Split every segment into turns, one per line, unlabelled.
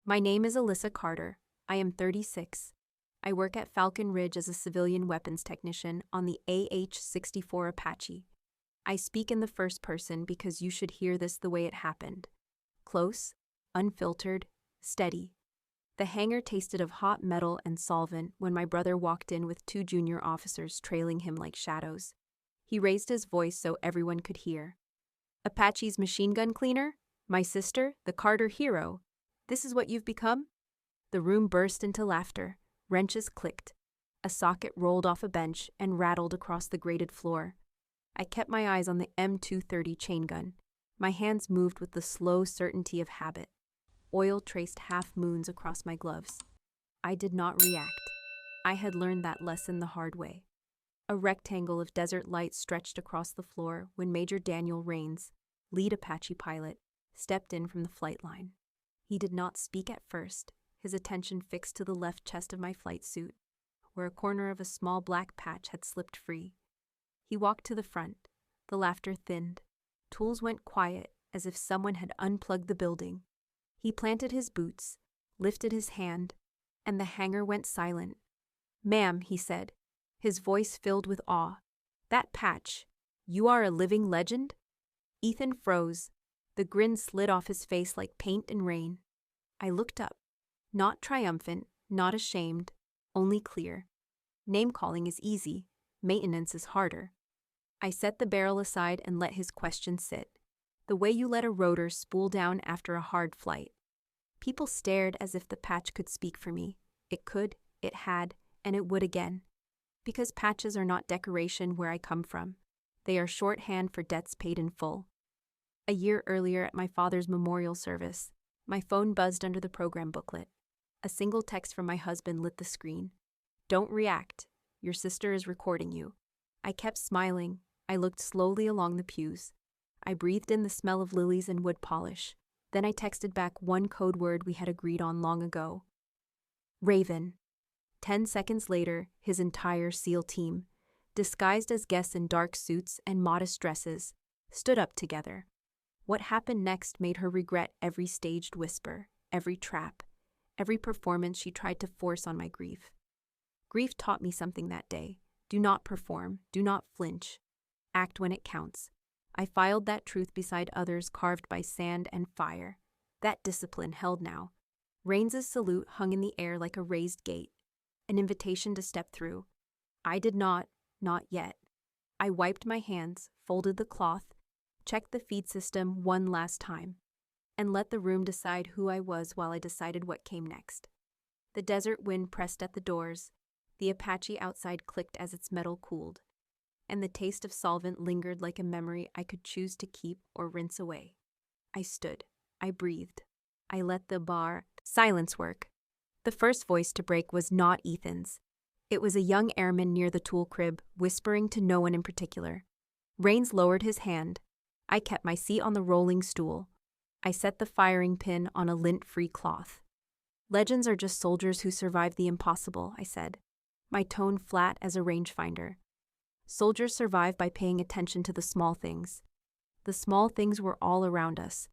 My name is Alyssa Carter. I am 36. I work at Falcon Ridge as a civilian weapons technician on the AH-64 Apache. I speak in the first person because you should hear this the way it happened. Close, unfiltered, steady. The hangar tasted of hot metal and solvent when my brother walked in with 2 junior officers trailing him like shadows. He raised his voice so everyone could hear. Apache's machine gun cleaner? My sister, the Carter hero. This is what you've become? The room burst into laughter. Wrenches clicked. A socket rolled off a bench and rattled across the grated floor. I kept my eyes on the M230 chain gun. My hands moved with the slow certainty of habit. Oil traced half moons across my gloves. I did not react. I had learned that lesson the hard way. A rectangle of desert light stretched across the floor when Major Daniel Rains, lead Apache pilot, stepped in from the flight line. He did not speak at first, his attention fixed to the left chest of my flight suit, where a corner of a small black patch had slipped free. He walked to the front. The laughter thinned. Tools went quiet, as if someone had unplugged the building. He planted his boots, lifted his hand, and the hangar went silent. "Ma'am," he said, his voice filled with awe. "That patch, you are a living legend?" Ethan froze. The grin slid off his face like paint in rain. I looked up. Not triumphant, not ashamed, only clear. Name-calling is easy. Maintenance is harder. I set the barrel aside and let his question sit, the way you let a rotor spool down after a hard flight. People stared as if the patch could speak for me. It could, it had, and it would again. Because patches are not decoration where I come from. They are shorthand for debts paid in full. A year earlier at my father's memorial service, my phone buzzed under the program booklet. A single text from my husband lit the screen. "Don't react. Your sister is recording you." I kept smiling. I looked slowly along the pews. I breathed in the smell of lilies and wood polish. Then I texted back one code word we had agreed on long ago. Raven. 10 seconds later, his entire SEAL team, disguised as guests in dark suits and modest dresses, stood up together. What happened next made her regret every staged whisper, every trap, every performance she tried to force on my grief. Grief taught me something that day. Do not perform, do not flinch. Act when it counts. I filed that truth beside others carved by sand and fire. That discipline held now. Rains's salute hung in the air like a raised gate, an invitation to step through. I did not yet. I wiped my hands, folded the cloth, checked the feed system one last time, and let the room decide who I was while I decided what came next. The desert wind pressed at the doors. The Apache outside clicked as its metal cooled, and the taste of solvent lingered like a memory I could choose to keep or rinse away. I stood. I breathed. I let the silence work. The first voice to break was not Ethan's. It was a young airman near the tool crib, whispering to no one in particular. Rains lowered his hand. I kept my seat on the rolling stool. I set the firing pin on a lint-free cloth. "Legends are just soldiers who survived the impossible," I said, my tone flat as a rangefinder. Soldiers survive by paying attention to the small things. The small things were all around us.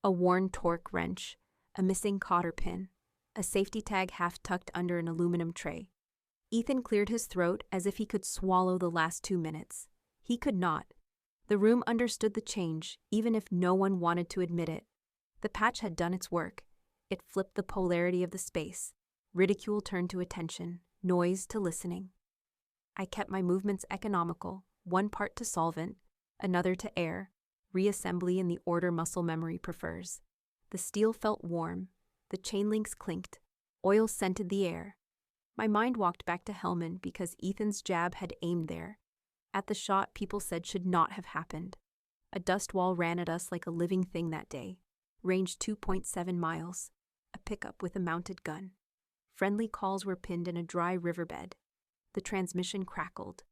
A worn torque wrench, a missing cotter pin, a safety tag half tucked under an aluminum tray. Ethan cleared his throat as if he could swallow the last 2 minutes. He could not. The room understood the change, even if no one wanted to admit it. The patch had done its work. It flipped the polarity of the space. Ridicule turned to attention, noise to listening. I kept my movements economical, one part to solvent, another to air, reassembly in the order muscle memory prefers. The steel felt warm. The chain links clinked. Oil scented the air. My mind walked back to Hellman because Ethan's jab had aimed there. At the shot people said should not have happened. A dust wall ran at us like a living thing that day. Range 2.7 miles. A pickup with a mounted gun. Friendly calls were pinned in a dry riverbed. The transmission crackled.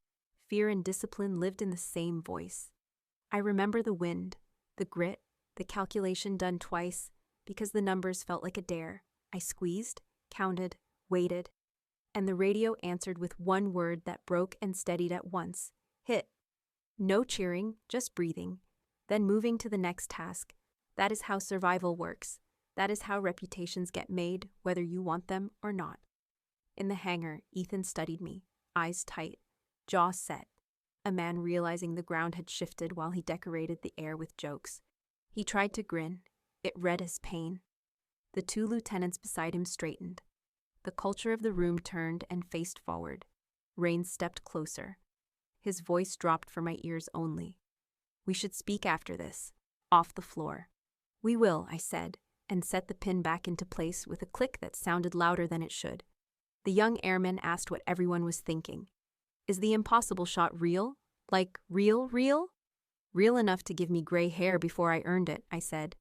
Fear and discipline lived in the same voice. I remember the wind, the grit, the calculation done twice, because the numbers felt like a dare. I squeezed, counted, waited, and the radio answered with one word that broke and steadied at once. Hit. No cheering, just breathing, then moving to the next task. That is how survival works. That is how reputations get made, whether you want them or not. In the hangar, Ethan studied me, eyes tight, jaw set, a man realizing the ground had shifted while he decorated the air with jokes. He tried to grin. It read as pain. The two lieutenants beside him straightened. The culture of the room turned and faced forward. Rains stepped closer. His voice dropped for my ears only. We should speak after this. Off the floor. We will, I said, and set the pin back into place with a click that sounded louder than it should. The young airman asked what everyone was thinking. Is the impossible shot real? Like, real? Real enough to give me gray hair before I earned it, I said,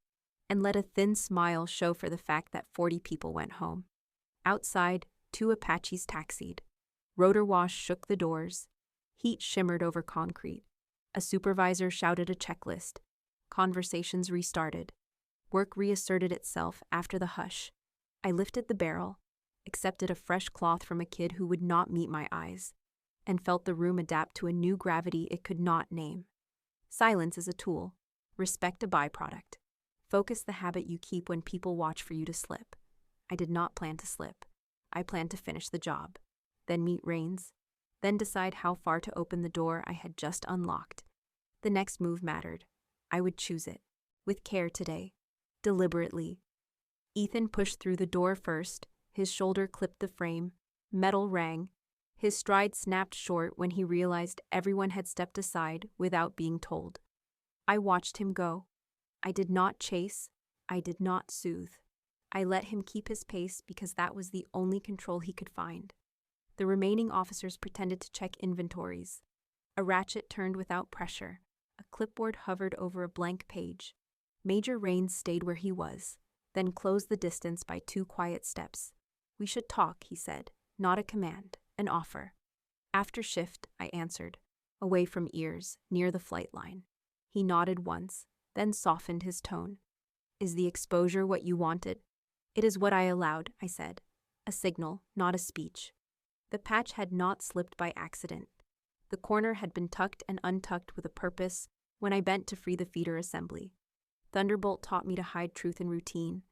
and let a thin smile show for the fact that 40 people went home. Outside, 2 Apaches taxied. Rotor wash shook the doors. Heat shimmered over concrete. A supervisor shouted a checklist. Conversations restarted. Work reasserted itself after the hush. I lifted the barrel, accepted a fresh cloth from a kid who would not meet my eyes, and felt the room adapt to a new gravity it could not name. Silence is a tool. Respect a byproduct. Focus the habit you keep when people watch for you to slip. I did not plan to slip. I planned to finish the job, then meet Rains, then decide how far to open the door I had just unlocked. The next move mattered. I would choose it, with care today, deliberately. Ethan pushed through the door first. His shoulder clipped the frame. Metal rang. His stride snapped short when he realized everyone had stepped aside without being told. I watched him go. I did not chase. I did not soothe. I let him keep his pace because that was the only control he could find. The remaining officers pretended to check inventories. A ratchet turned without pressure. A clipboard hovered over a blank page. Major Rains stayed where he was, then closed the distance by 2 quiet steps. We should talk, he said, not a command, an offer. After shift, I answered, away from ears, near the flight line. He nodded once, then softened his tone. Is the exposure what you wanted? It is what I allowed, I said. A signal, not a speech. The patch had not slipped by accident. The corner had been tucked and untucked with a purpose when I bent to free the feeder assembly. Thunderbolt taught me to hide truth in routine,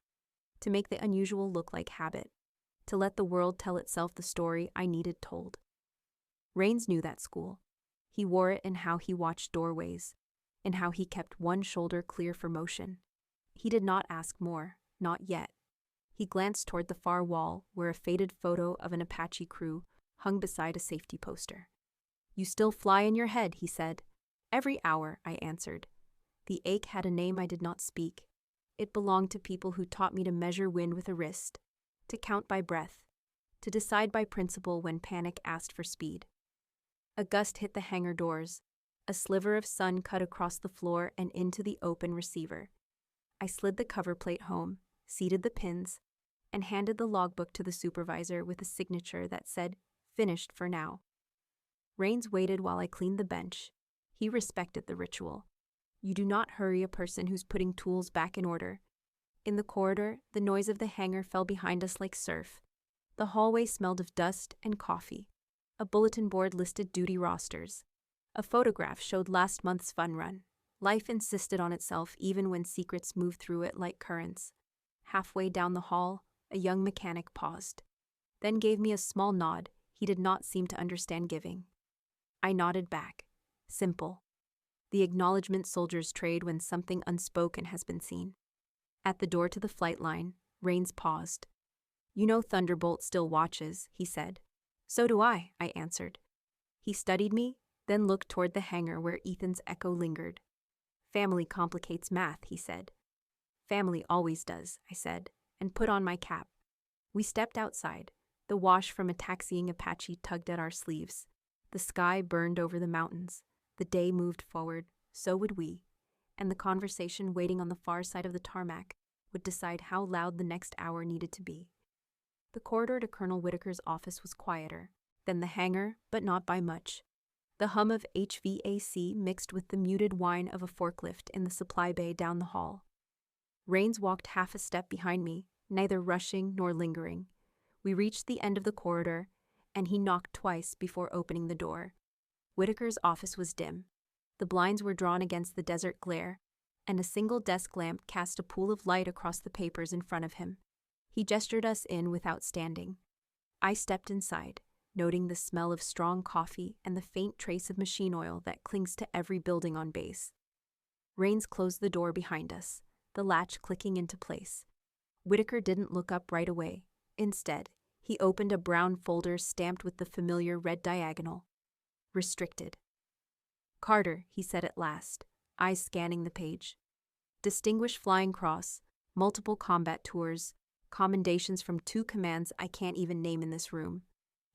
to make the unusual look like habit, to let the world tell itself the story I needed told. Rains knew that school. He wore it in how he watched doorways, in how he kept one shoulder clear for motion. He did not ask more, not yet. He glanced toward the far wall where a faded photo of an Apache crew hung beside a safety poster. You still fly in your head, he said. Every hour, I answered. The ache had a name I did not speak. It belonged to people who taught me to measure wind with a wrist, to count by breath, to decide by principle when panic asked for speed. A gust hit the hangar doors. A sliver of sun cut across the floor and into the open receiver. I slid the cover plate home, seated the pins, and handed the logbook to the supervisor with a signature that said, finished for now. Rains waited while I cleaned the bench. He respected the ritual. You do not hurry a person who's putting tools back in order. In the corridor, the noise of the hangar fell behind us like surf. The hallway smelled of dust and coffee. A bulletin board listed duty rosters. A photograph showed last month's fun run. Life insisted on itself even when secrets moved through it like currents. Halfway down the hall, a young mechanic paused, then gave me a small nod he did not seem to understand giving. I nodded back. Simple. The acknowledgement soldiers trade when something unspoken has been seen. At the door to the flight line, Rains paused. You know Thunderbolt still watches, he said. So do I answered. He studied me, then looked toward the hangar where Ethan's echo lingered. Family complicates math, he said. Family always does, I said, and put on my cap. We stepped outside. The wash from a taxiing Apache tugged at our sleeves. The sky burned over the mountains. The day moved forward, so would we, and the conversation waiting on the far side of the tarmac would decide how loud the next hour needed to be. The corridor to Colonel Whitaker's office was quieter than the hangar, but not by much. The hum of HVAC mixed with the muted whine of a forklift in the supply bay down the hall. Rains walked half a step behind me, neither rushing nor lingering. We reached the end of the corridor, and he knocked twice before opening the door. Whitaker's office was dim. The blinds were drawn against the desert glare, and a single desk lamp cast a pool of light across the papers in front of him. He gestured us in without standing. I stepped inside, noting the smell of strong coffee and the faint trace of machine oil that clings to every building on base. Rains closed the door behind us, the latch clicking into place. Whitaker didn't look up right away. Instead, he opened a brown folder stamped with the familiar red diagonal. Restricted. Carter, he said at last, eyes scanning the page. Distinguished Flying Cross, multiple combat tours, commendations from 2 commands I can't even name in this room.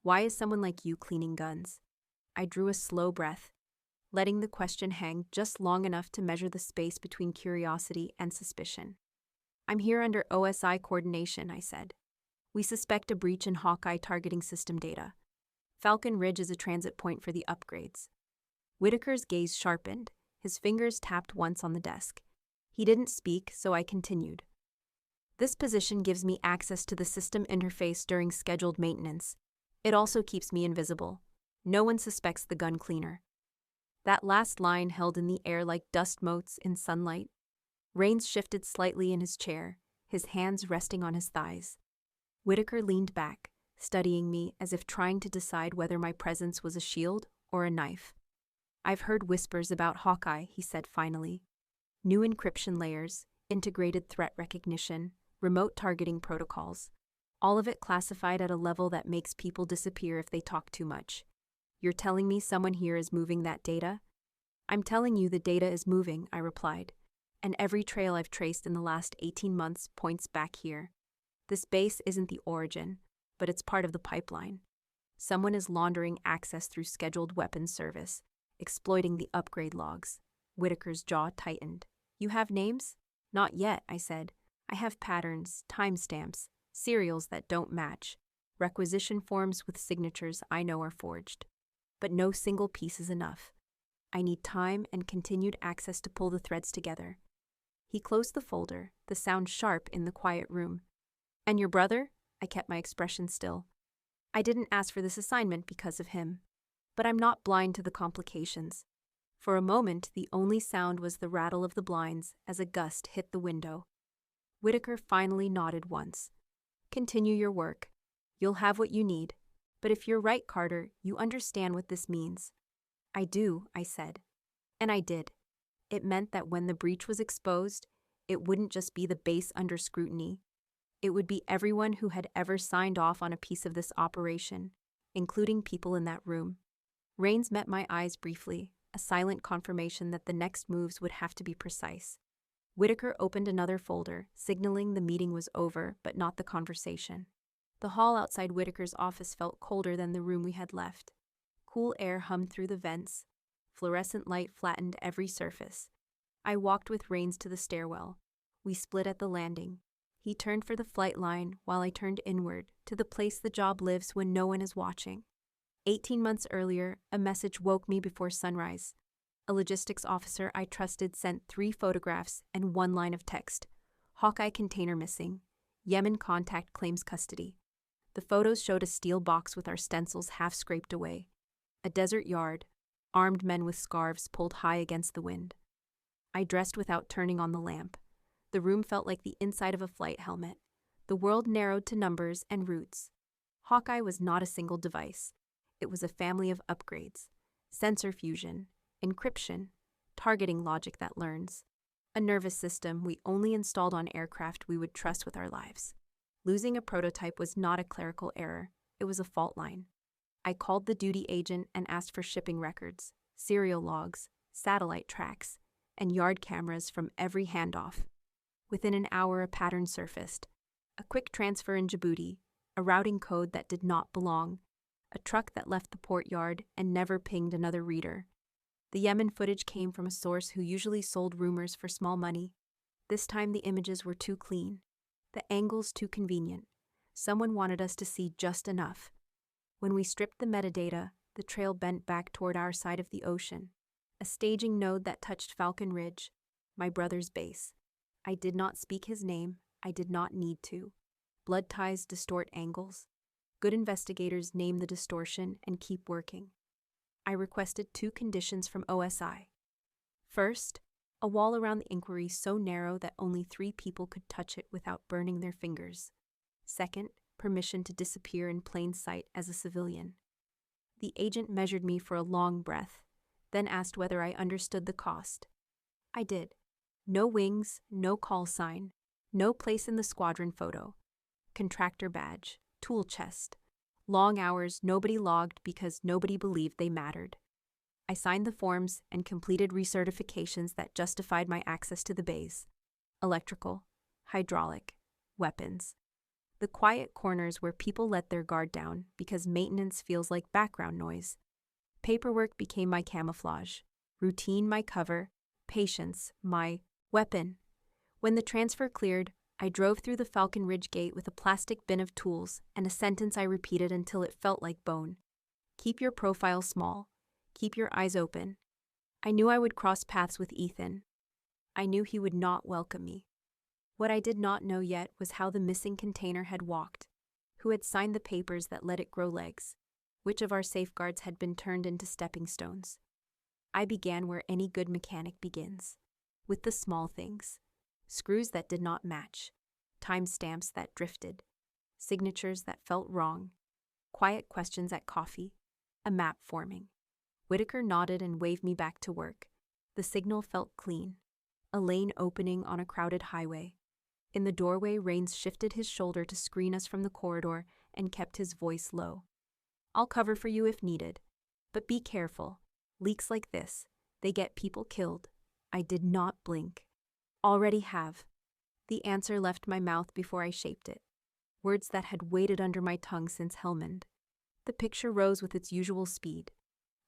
Why is someone like you cleaning guns? I drew a slow breath, letting the question hang just long enough to measure the space between curiosity and suspicion. I'm here under OSI coordination, I said. We suspect a breach in Hawkeye targeting system data. Falcon Ridge is a transit point for the upgrades. Whitaker's gaze sharpened. His fingers tapped once on the desk. He didn't speak, so I continued. This position gives me access to the system interface during scheduled maintenance. It also keeps me invisible. No one suspects the gun cleaner. That last line held in the air like dust motes in sunlight. Rains shifted slightly in his chair, his hands resting on his thighs. Whitaker leaned back, studying me as if trying to decide whether my presence was a shield or a knife. I've heard whispers about Hawkeye, he said finally. New encryption layers, integrated threat recognition, remote targeting protocols. All of it classified at a level that makes people disappear if they talk too much. You're telling me someone here is moving that data? I'm telling you the data is moving, I replied. And every trail I've traced in the last 18 months points back here. This base isn't the origin, but it's part of the pipeline. Someone is laundering access through scheduled weapons service, exploiting the upgrade logs. Whitaker's jaw tightened. You have names? Not yet, I said. I have patterns, timestamps, serials that don't match, requisition forms with signatures I know are forged. But no single piece is enough. I need time and continued access to pull the threads together. He closed the folder, the sound sharp in the quiet room. And your brother? I kept my expression still. I didn't ask for this assignment because of him. But I'm not blind to the complications. For a moment, the only sound was the rattle of the blinds as a gust hit the window. Whitaker finally nodded once. Continue your work. You'll have what you need. But if you're right, Carter, you understand what this means. I do, I said. And I did. It meant that when the breach was exposed, it wouldn't just be the base under scrutiny. It would be everyone who had ever signed off on a piece of this operation, including people in that room. Rains met my eyes briefly, a silent confirmation that the next moves would have to be precise. Whitaker opened another folder, signaling the meeting was over, but not the conversation. The hall outside Whitaker's office felt colder than the room we had left. Cool air hummed through the vents. Fluorescent light flattened every surface. I walked with Rains to the stairwell. We split at the landing. He turned for the flight line while I turned inward, to the place the job lives when no one is watching. 18 months earlier, a message woke me before sunrise. A logistics officer I trusted sent 3 photographs and 1 line of text. Hawkeye container missing. Yemen contact claims custody. The photos showed a steel box with our stencils half scraped away. A desert yard. Armed men with scarves pulled high against the wind. I dressed without turning on the lamp. The room felt like the inside of a flight helmet. The world narrowed to numbers and routes. Hawkeye was not a single device. It was a family of upgrades. Sensor fusion, encryption, targeting logic that learns. A nervous system we only installed on aircraft we would trust with our lives. Losing a prototype was not a clerical error. It was a fault line. I called the duty agent and asked for shipping records, serial logs, satellite tracks, and yard cameras from every handoff. Within an hour, a pattern surfaced. A quick transfer in Djibouti, a routing code that did not belong, a truck that left the port yard and never pinged another reader. The Yemen footage came from a source who usually sold rumors for small money. This time the images were too clean, the angles too convenient. Someone wanted us to see just enough. When we stripped the metadata, the trail bent back toward our side of the ocean, a staging node that touched Falcon Ridge, my brother's base. I did not speak his name. I did not need to. Blood ties distort angles. Good investigators name the distortion and keep working. I requested 2 conditions from OSI. First, A wall around the inquiry so narrow that only 3 people could touch it without burning their fingers. Second, permission to disappear in plain sight as a civilian. The agent measured me for a long breath, then asked whether I understood the cost. I did. No wings, no call sign, no place in the squadron photo. Contractor badge, tool chest. Long hours nobody logged because nobody believed they mattered. I signed the forms and completed recertifications that justified my access to the bays. Electrical, hydraulic, weapons. The quiet corners where people let their guard down because maintenance feels like background noise. Paperwork became my camouflage, routine my cover, patience my weapon. When the transfer cleared, I drove through the Falcon Ridge gate with a plastic bin of tools and a sentence I repeated until it felt like bone. Keep your profile small. Keep your eyes open. I knew I would cross paths with Ethan. I knew he would not welcome me. What I did not know yet was how the missing container had walked, who had signed the papers that let it grow legs, which of our safeguards had been turned into stepping stones. I began where any good mechanic begins, with the small things. Screws that did not match, timestamps that drifted, signatures that felt wrong, quiet questions at coffee, a map forming. Whitaker nodded and waved me back to work. The signal felt clean, a lane opening on a crowded highway. In the doorway, Rains shifted his shoulder to screen us from the corridor and kept his voice low. I'll cover for you if needed, but be careful. Leaks like this, they get people killed. I did not blink. Already have. The answer left my mouth before I shaped it. Words that had waited under my tongue since Helmand. The picture rose with its usual speed.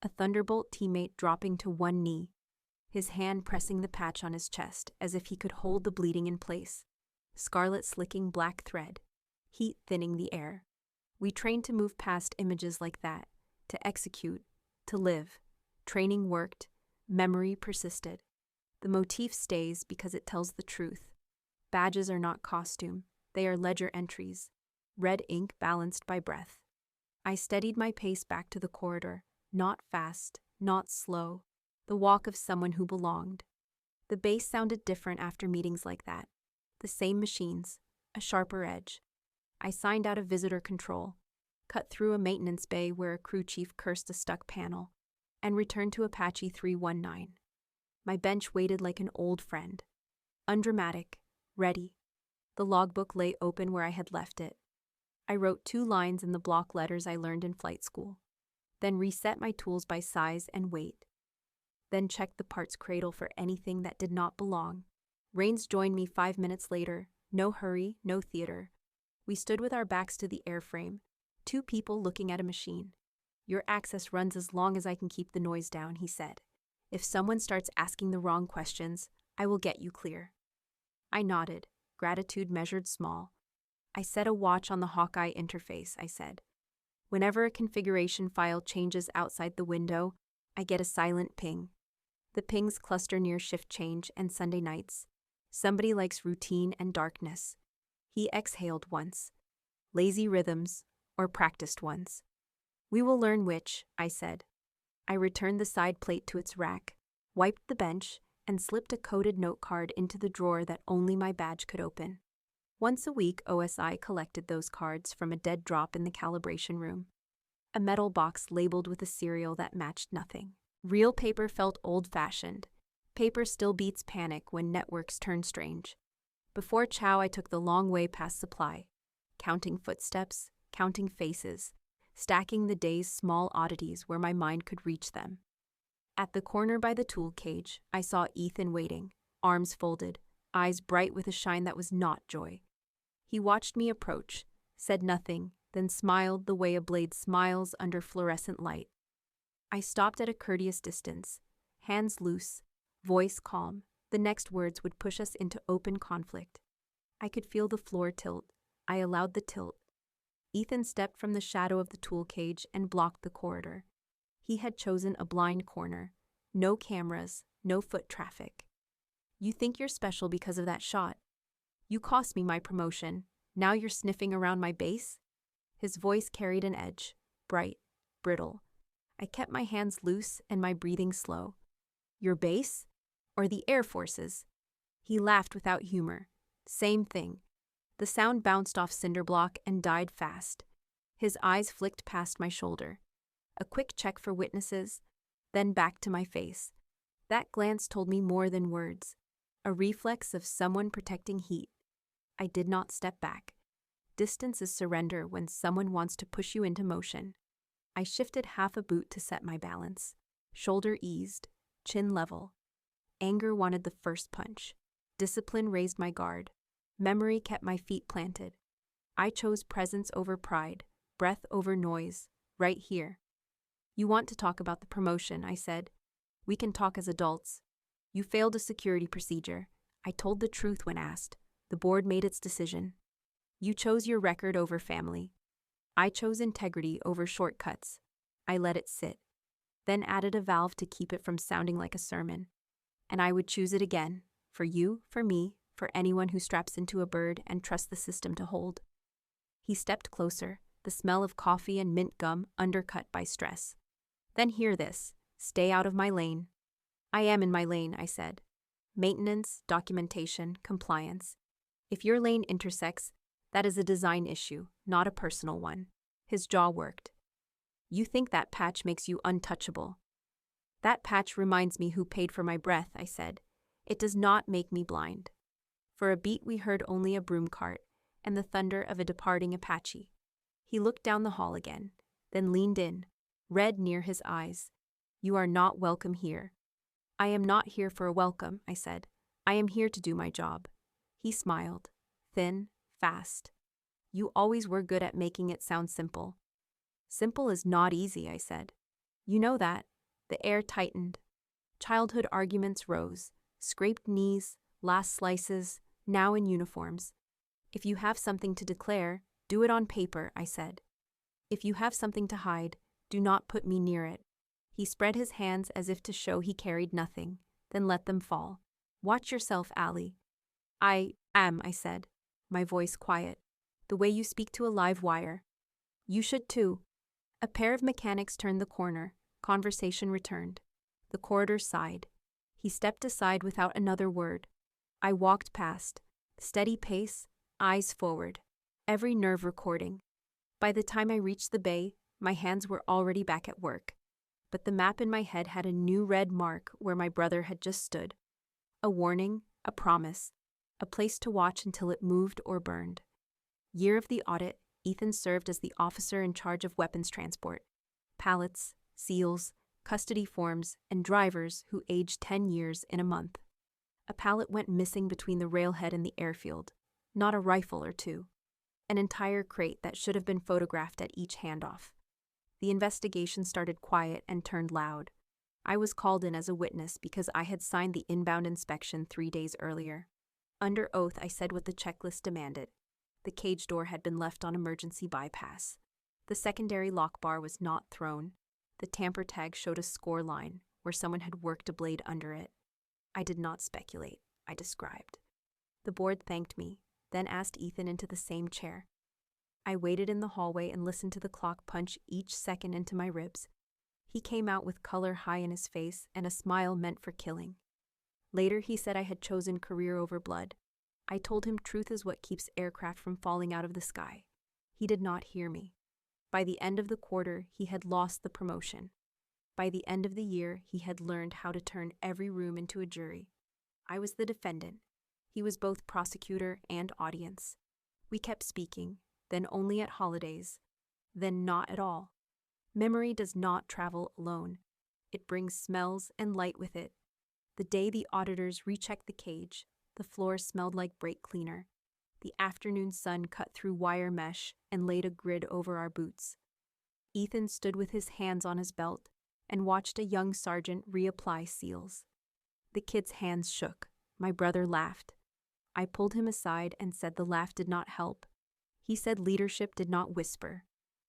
A Thunderbolt teammate dropping to one knee, his hand pressing the patch on his chest as if he could hold the bleeding in place. Scarlet slicking black thread, heat thinning the air. We trained to move past images like that, to execute, to live. Training worked, memory persisted. The motif stays because it tells the truth. Badges are not costume, they are ledger entries, red ink balanced by breath. I steadied my pace back to the corridor, not fast, not slow, the walk of someone who belonged. The base sounded different after meetings like that. The same machines, a sharper edge. I signed out of visitor control, cut through a maintenance bay where a crew chief cursed a stuck panel, and returned to Apache 319. My bench waited like an old friend. Undramatic, ready. The logbook lay open where I had left it. I wrote 2 lines in the block letters I learned in flight school, then reset my tools by size and weight. Then checked the parts cradle for anything that did not belong. Rains joined me 5 minutes later. No hurry, no theater. We stood with our backs to the airframe, 2 people looking at a machine. Your access runs as long as I can keep the noise down, he said. If someone starts asking the wrong questions, I will get you clear. I nodded, gratitude measured small. I set a watch on the Hawkeye interface, I said. Whenever a configuration file changes outside the window, I get a silent ping. The pings cluster near shift change and Sunday nights. Somebody likes routine and darkness. He exhaled once. Lazy rhythms, or practiced ones. We will learn which, I said. I returned the side plate to its rack, wiped the bench, and slipped a coded note card into the drawer that only my badge could open. Once a week, OSI collected those cards from a dead drop in the calibration room. A metal box labeled with a serial that matched nothing. Real paper felt old-fashioned. Paper still beats panic when networks turn strange. Before chow, I took the long way past supply, counting footsteps, counting faces, stacking the day's small oddities where my mind could reach them. At the corner by the tool cage, I saw Ethan waiting, arms folded, eyes bright with a shine that was not joy. He watched me approach, said nothing, then smiled the way a blade smiles under fluorescent light. I stopped at a courteous distance, hands loose, voice calm. The next words would push us into open conflict. I could feel the floor tilt. I allowed the tilt. Ethan stepped from the shadow of the tool cage and blocked the corridor. He had chosen a blind corner. No cameras, no foot traffic. You think you're special because of that shot. You cost me my promotion. Now you're sniffing around my base? His voice carried an edge, bright, brittle. I kept my hands loose and my breathing slow. Your base? Or the Air Forces? He laughed without humor. Same thing. The sound bounced off cinderblock and died fast. His eyes flicked past my shoulder. A quick check for witnesses, then back to my face. That glance told me more than words. A reflex of someone protecting heat. I did not step back. Distance is surrender when someone wants to push you into motion. I shifted half a boot to set my balance. Shoulder eased, chin level. Anger wanted the first punch. Discipline raised my guard. Memory kept my feet planted. I chose presence over pride, breath over noise, right here. You want to talk about the promotion, I said. We can talk as adults. You failed a security procedure. I told the truth when asked. The board made its decision. You chose your record over family. I chose integrity over shortcuts. I let it sit, then added a valve to keep it from sounding like a sermon. And I would choose it again, for you, for me, for anyone who straps into a bird and trusts the system to hold. He stepped closer, the smell of coffee and mint gum undercut by stress. Then hear this. Stay out of my lane. I am in my lane, I said. Maintenance, documentation, compliance. If your lane intersects, that is a design issue, not a personal one. His jaw worked. You think that patch makes you untouchable. That patch reminds me who paid for my breath, I said. It does not make me blind. For a beat we heard only a broom cart and the thunder of a departing Apache. He looked down the hall again, then leaned in, red near his eyes. You are not welcome here. I am not here for a welcome, I said. I am here to do my job. He smiled, thin, fast. You always were good at making it sound simple. Simple is not easy, I said. You know that. The air tightened. Childhood arguments rose, scraped knees, last slices, now in uniforms. If you have something to declare, do it on paper, I said. If you have something to hide, do not put me near it. He spread his hands as if to show he carried nothing, then let them fall. Watch yourself, Allie. I said, my voice quiet. The way you speak to a live wire. You should too. A pair of mechanics turned the corner. Conversation returned. The corridor sighed. He stepped aside without another word. I walked past. Steady pace, eyes forward. Every nerve recording. By the time I reached the bay, my hands were already back at work. But the map in my head had a new red mark where my brother had just stood. A warning, a promise, a place to watch until it moved or burned. Year of the audit, Ethan served as the officer in charge of weapons transport. Pallets, seals, custody forms, and drivers who aged 10 years in a month. A pallet went missing between the railhead and the airfield, not a rifle or two. An entire crate that should have been photographed at each handoff. The investigation started quiet and turned loud. I was called in as a witness because I had signed the inbound inspection 3 days earlier. Under oath, I said what the checklist demanded. The cage door had been left on emergency bypass. The secondary lock bar was not thrown. The tamper tag showed a score line where someone had worked a blade under it. I did not speculate, I described. The board thanked me, then asked Ethan into the same chair. I waited in the hallway and listened to the clock punch each second into my ribs. He came out with color high in his face and a smile meant for killing. Later he said I had chosen career over blood. I told him truth is what keeps aircraft from falling out of the sky. He did not hear me. By the end of the quarter, he had lost the promotion. By the end of the year, he had learned how to turn every room into a jury. I was the defendant. He was both prosecutor and audience. We kept speaking, then only at holidays, then not at all. Memory does not travel alone. It brings smells and light with it. The day the auditors rechecked the cage, the floor smelled like brake cleaner. The afternoon sun cut through wire mesh and laid a grid over our boots. Ethan stood with his hands on his belt and watched a young sergeant reapply seals. The kid's hands shook. My brother laughed. I pulled him aside and said the laugh did not help. He said leadership did not whisper.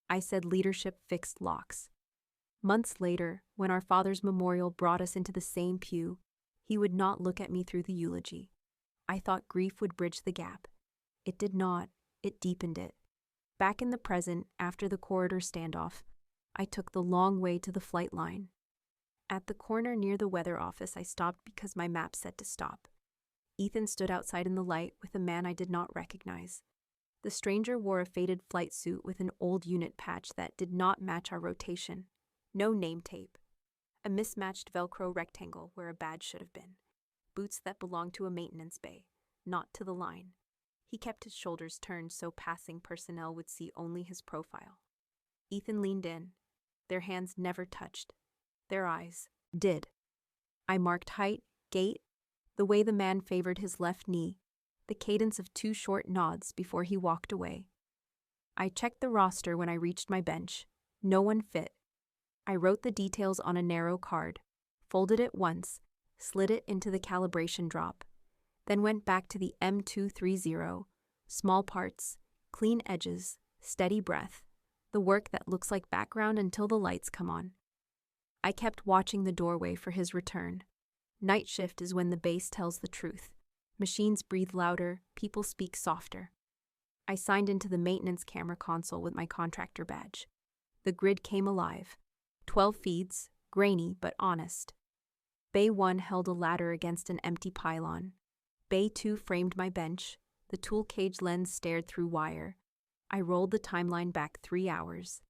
I said leadership fixed locks. Months later, when our father's memorial brought us into the same pew, he would not look at me through the eulogy. I thought grief would bridge the gap. It did not. It deepened it. Back in the present, after the corridor standoff, I took the long way to the flight line. At the corner near the weather office, I stopped because my map said to stop. Ethan stood outside in the light with a man I did not recognize. The stranger wore a faded flight suit with an old unit patch that did not match our rotation. No name tape. A mismatched Velcro rectangle where a badge should have been. Boots that belonged to a maintenance bay, not to the line. He kept his shoulders turned so passing personnel would see only his profile. Ethan leaned in. Their hands never touched. Their eyes did. I marked height, gait, the way the man favored his left knee, the cadence of 2 short nods before he walked away. I checked the roster when I reached my bench. No one fit. I wrote the details on a narrow card, folded it once, slid it into the calibration drop, then went back to the M230, small parts, clean edges, steady breath, the work that looks like background until the lights come on. I kept watching the doorway for his return. Night shift is when the base tells the truth. Machines breathe louder, people speak softer. I signed into the maintenance camera console with my contractor badge. The grid came alive. 12 feeds, grainy but honest. Bay 1 held a ladder against an empty pylon. Bay 2 framed my bench. The tool cage lens stared through wire. I rolled the timeline back 3 hours,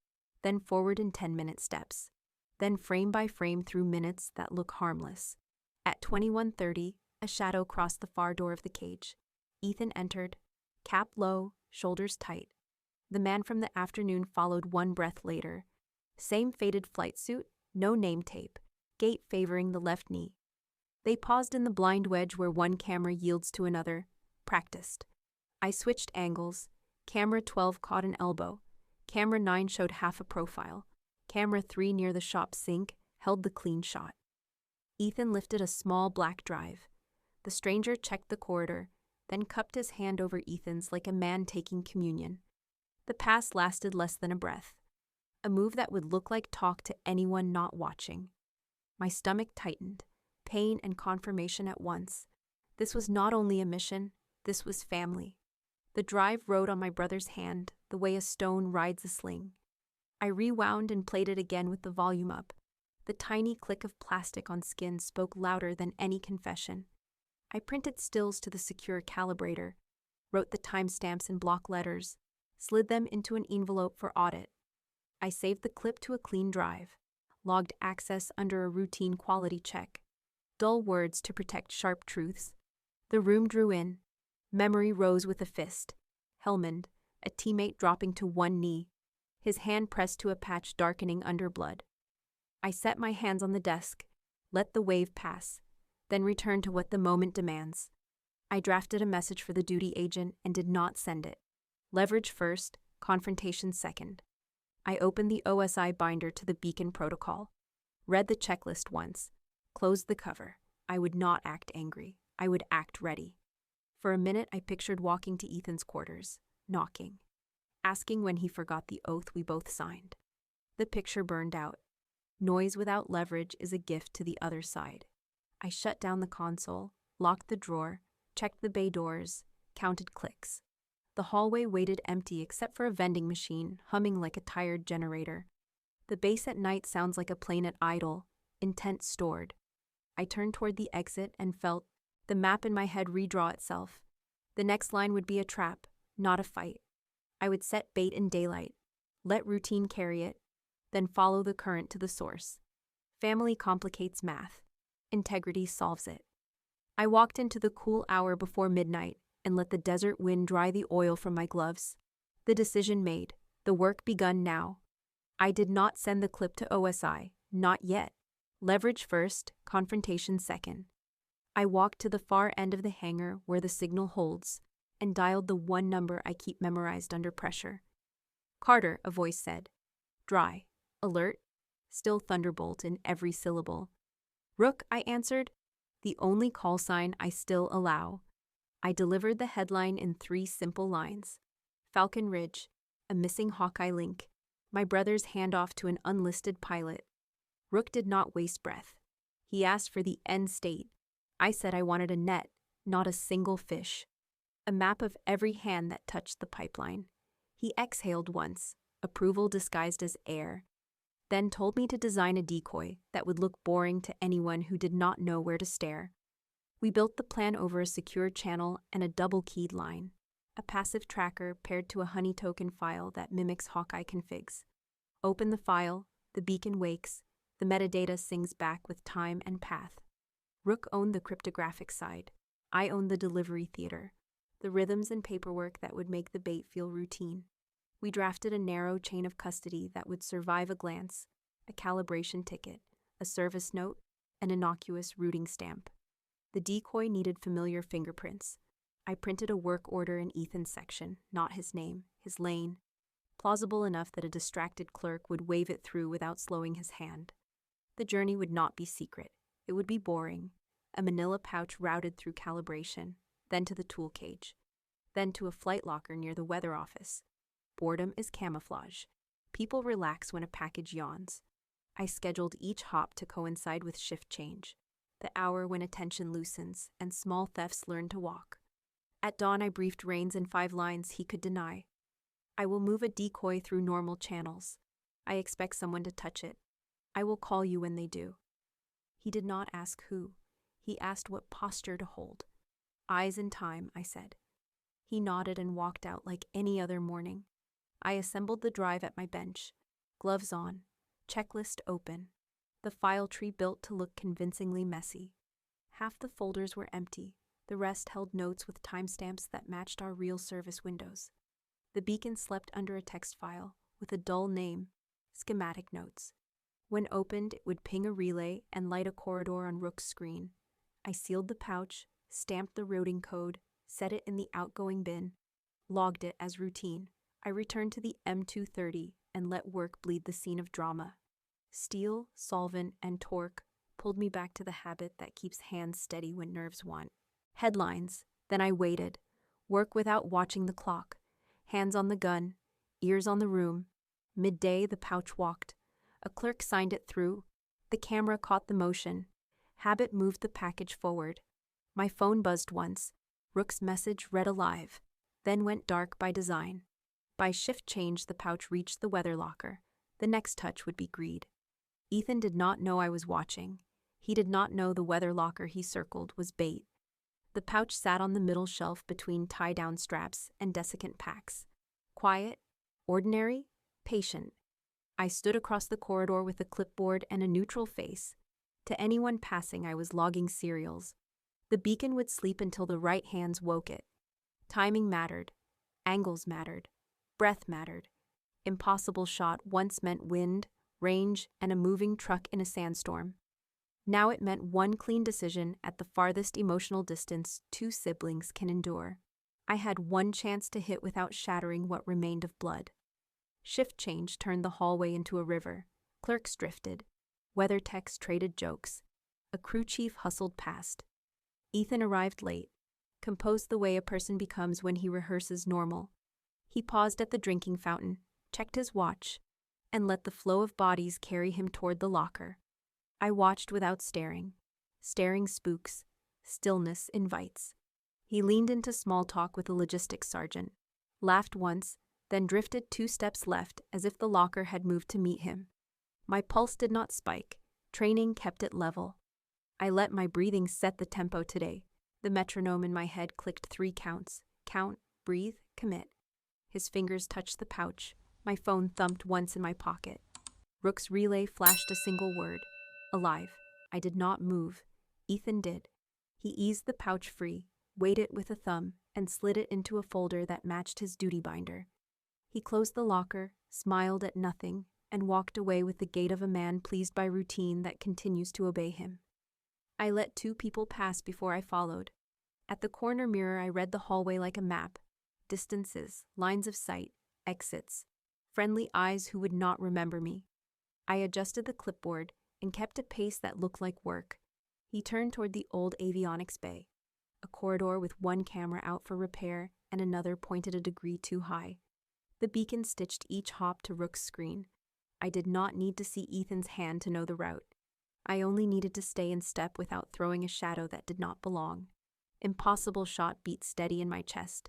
then forward in 10-minute steps, then frame by frame through minutes that look harmless. At 21:30, a shadow crossed the far door of the cage. Ethan entered, cap low, shoulders tight. The man from the afternoon followed one breath later. Same faded flight suit, no name tape, gait favoring the left knee. They paused in the blind wedge where one camera yields to another, practiced. I switched angles. Camera 12 caught an elbow. Camera 9 showed half a profile. Camera 3 near the shop sink held the clean shot. Ethan lifted a small black drive. The stranger checked the corridor, then cupped his hand over Ethan's like a man taking communion. The pass lasted less than a breath. A move that would look like talk to anyone not watching. My stomach tightened, pain and confirmation at once. This was not only a mission, this was family. The drive rode on my brother's hand, the way a stone rides a sling. I rewound and played it again with the volume up. The tiny click of plastic on skin spoke louder than any confession. I printed stills to the secure calibrator, wrote the timestamps in block letters, slid them into an envelope for audit. I saved the clip to a clean drive, logged access under a routine quality check. Dull words to protect sharp truths. The room drew in. Memory rose with a fist. Helmand, a teammate dropping to one knee, his hand pressed to a patch darkening under blood. I set my hands on the desk, let the wave pass, then returned to what the moment demands. I drafted a message for the duty agent and did not send it. Leverage first, confrontation second. I opened the OSI binder to the beacon protocol, read the checklist once, closed the cover. I would not act angry. I would act ready. For a minute, I pictured walking to Ethan's quarters, knocking, asking when he forgot the oath we both signed. The picture burned out. Noise without leverage is a gift to the other side. I shut down the console, locked the drawer, checked the bay doors, counted clicks. The hallway waited empty except for a vending machine humming like a tired generator. The base at night sounds like a plane at idle, intent stored. I turned toward the exit and felt the map in my head redraw itself. The next line would be a trap, not a fight. I would set bait in daylight, let routine carry it, then follow the current to the source. Family complicates math. Integrity solves it. I walked into the cool hour before midnight and let the desert wind dry the oil from my gloves. The decision made, the work begun now. I did not send the clip to OSI, not yet. Leverage first, confrontation second. I walked to the far end of the hangar where the signal holds and dialed the one number I keep memorized under pressure. Carter, a voice said. Dry. Alert. Still thunderbolt in every syllable. Rook, I answered. The only call sign I still allow. I delivered the headline in 3 simple lines. Falcon Ridge, a missing Hawkeye link, my brother's handoff to an unlisted pilot. Rook did not waste breath. He asked for the end state. I said I wanted a net, not a single fish. A map of every hand that touched the pipeline. He exhaled once, approval disguised as air. then told me to design a decoy that would look boring to anyone who did not know where to stare. We built the plan over a secure channel and a double-keyed line, a passive tracker paired to a honey token file that mimics Hawkeye configs. Open the file, the beacon wakes, the metadata sings back with time and path. Rook owned the cryptographic side. I owned the delivery theater, the rhythms and paperwork that would make the bait feel routine. We drafted a narrow chain of custody that would survive a glance, a calibration ticket, a service note, an innocuous routing stamp. The decoy needed familiar fingerprints. I printed a work order in Ethan's section, not his name, his lane, plausible enough that a distracted clerk would wave it through without slowing his hand. The journey would not be secret. It would be boring. A manila pouch routed through calibration, then to the tool cage, then to a flight locker near the weather office. Boredom is camouflage. People relax when a package yawns. I scheduled each hop to coincide with shift change, the hour when attention loosens and small thefts learn to walk. At dawn, I briefed Rains in 5 lines he could deny. I will move a decoy through normal channels. I expect someone to touch it. I will call you when they do. He did not ask who. He asked what posture to hold. Eyes in time, I said. He nodded and walked out like any other morning. I assembled the drive at my bench, gloves on, checklist open, the file tree built to look convincingly messy. Half the folders were empty, the rest held notes with timestamps that matched our real service windows. The beacon slept under a text file with a dull name, schematic notes. When opened, it would ping a relay and light a corridor on Rook's screen. I sealed the pouch, stamped the routing code, set it in the outgoing bin, logged it as routine. I returned to the M230 and let work bleed the scene of drama. Steel, solvent, and torque pulled me back to the habit that keeps hands steady when nerves want. Headlines. Then I waited. Work without watching the clock. Hands on the gun, ears on the room. Midday, the pouch walked. A clerk signed it through. The camera caught the motion. Habit moved the package forward. My phone buzzed once. Rook's message read alive, then went dark by design. By shift change, the pouch reached the weather locker. The next touch would be greed. Ethan did not know I was watching. He did not know the weather locker he circled was bait. The pouch sat on the middle shelf between tie-down straps and desiccant packs. Quiet, ordinary, patient. I stood across the corridor with a clipboard and a neutral face. To anyone passing, I was logging serials. The beacon would sleep until the right hands woke it. Timing mattered. Angles mattered. Breath mattered. Impossible shot once meant wind, range, and a moving truck in a sandstorm. Now it meant one clean decision at the farthest emotional distance 2 siblings can endure. I had one chance to hit without shattering what remained of blood. Shift change turned the hallway into a river. Clerks drifted. Weather techs traded jokes. A crew chief hustled past. Ethan arrived late, composed the way a person becomes when he rehearses normal. He paused at the drinking fountain, checked his watch, and let the flow of bodies carry him toward the locker. I watched without staring. Staring spooks. Stillness invites. He leaned into small talk with a logistics sergeant, laughed once, then drifted 2 steps left as if the locker had moved to meet him. My pulse did not spike. Training kept it level. I let my breathing set the tempo today. The metronome in my head clicked 3 counts. Count, breathe, commit. His fingers touched the pouch. My phone thumped once in my pocket. Rook's relay flashed a single word. Alive. I did not move. Ethan did. He eased the pouch free, weighed it with a thumb, and slid it into a folder that matched his duty binder. He closed the locker, smiled at nothing, and walked away with the gait of a man pleased by routine that continues to obey him. I let 2 people pass before I followed. At the corner mirror, I read the hallway like a map. Distances, lines of sight, exits, friendly eyes who would not remember me. I adjusted the clipboard and kept a pace that looked like work. He turned toward the old avionics bay, a corridor with 1 camera out for repair and another pointed a degree too high. The beacon stitched each hop to Rook's screen. I did not need to see Ethan's hand to know the route. I only needed to stay in step without throwing a shadow that did not belong. Impossible shot beat steady in my chest.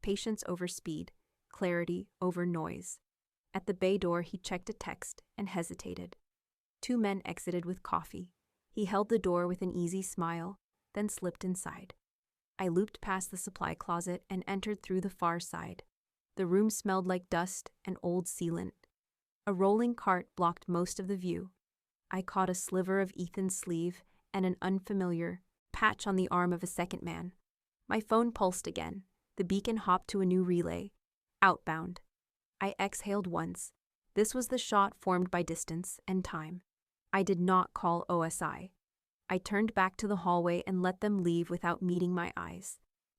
Patience over speed, clarity over noise. At the bay door, he checked a text and hesitated. 2 men exited with coffee. He held the door with an easy smile, then slipped inside. I looped past the supply closet and entered through the far side. The room smelled like dust and old sealant. A rolling cart blocked most of the view. I caught a sliver of Ethan's sleeve and an unfamiliar patch on the arm of a second man. My phone pulsed again. The beacon hopped to a new relay. Outbound. I exhaled once. This was the shot formed by distance and time. I did not call OSI. I turned back to the hallway and let them leave without meeting my eyes.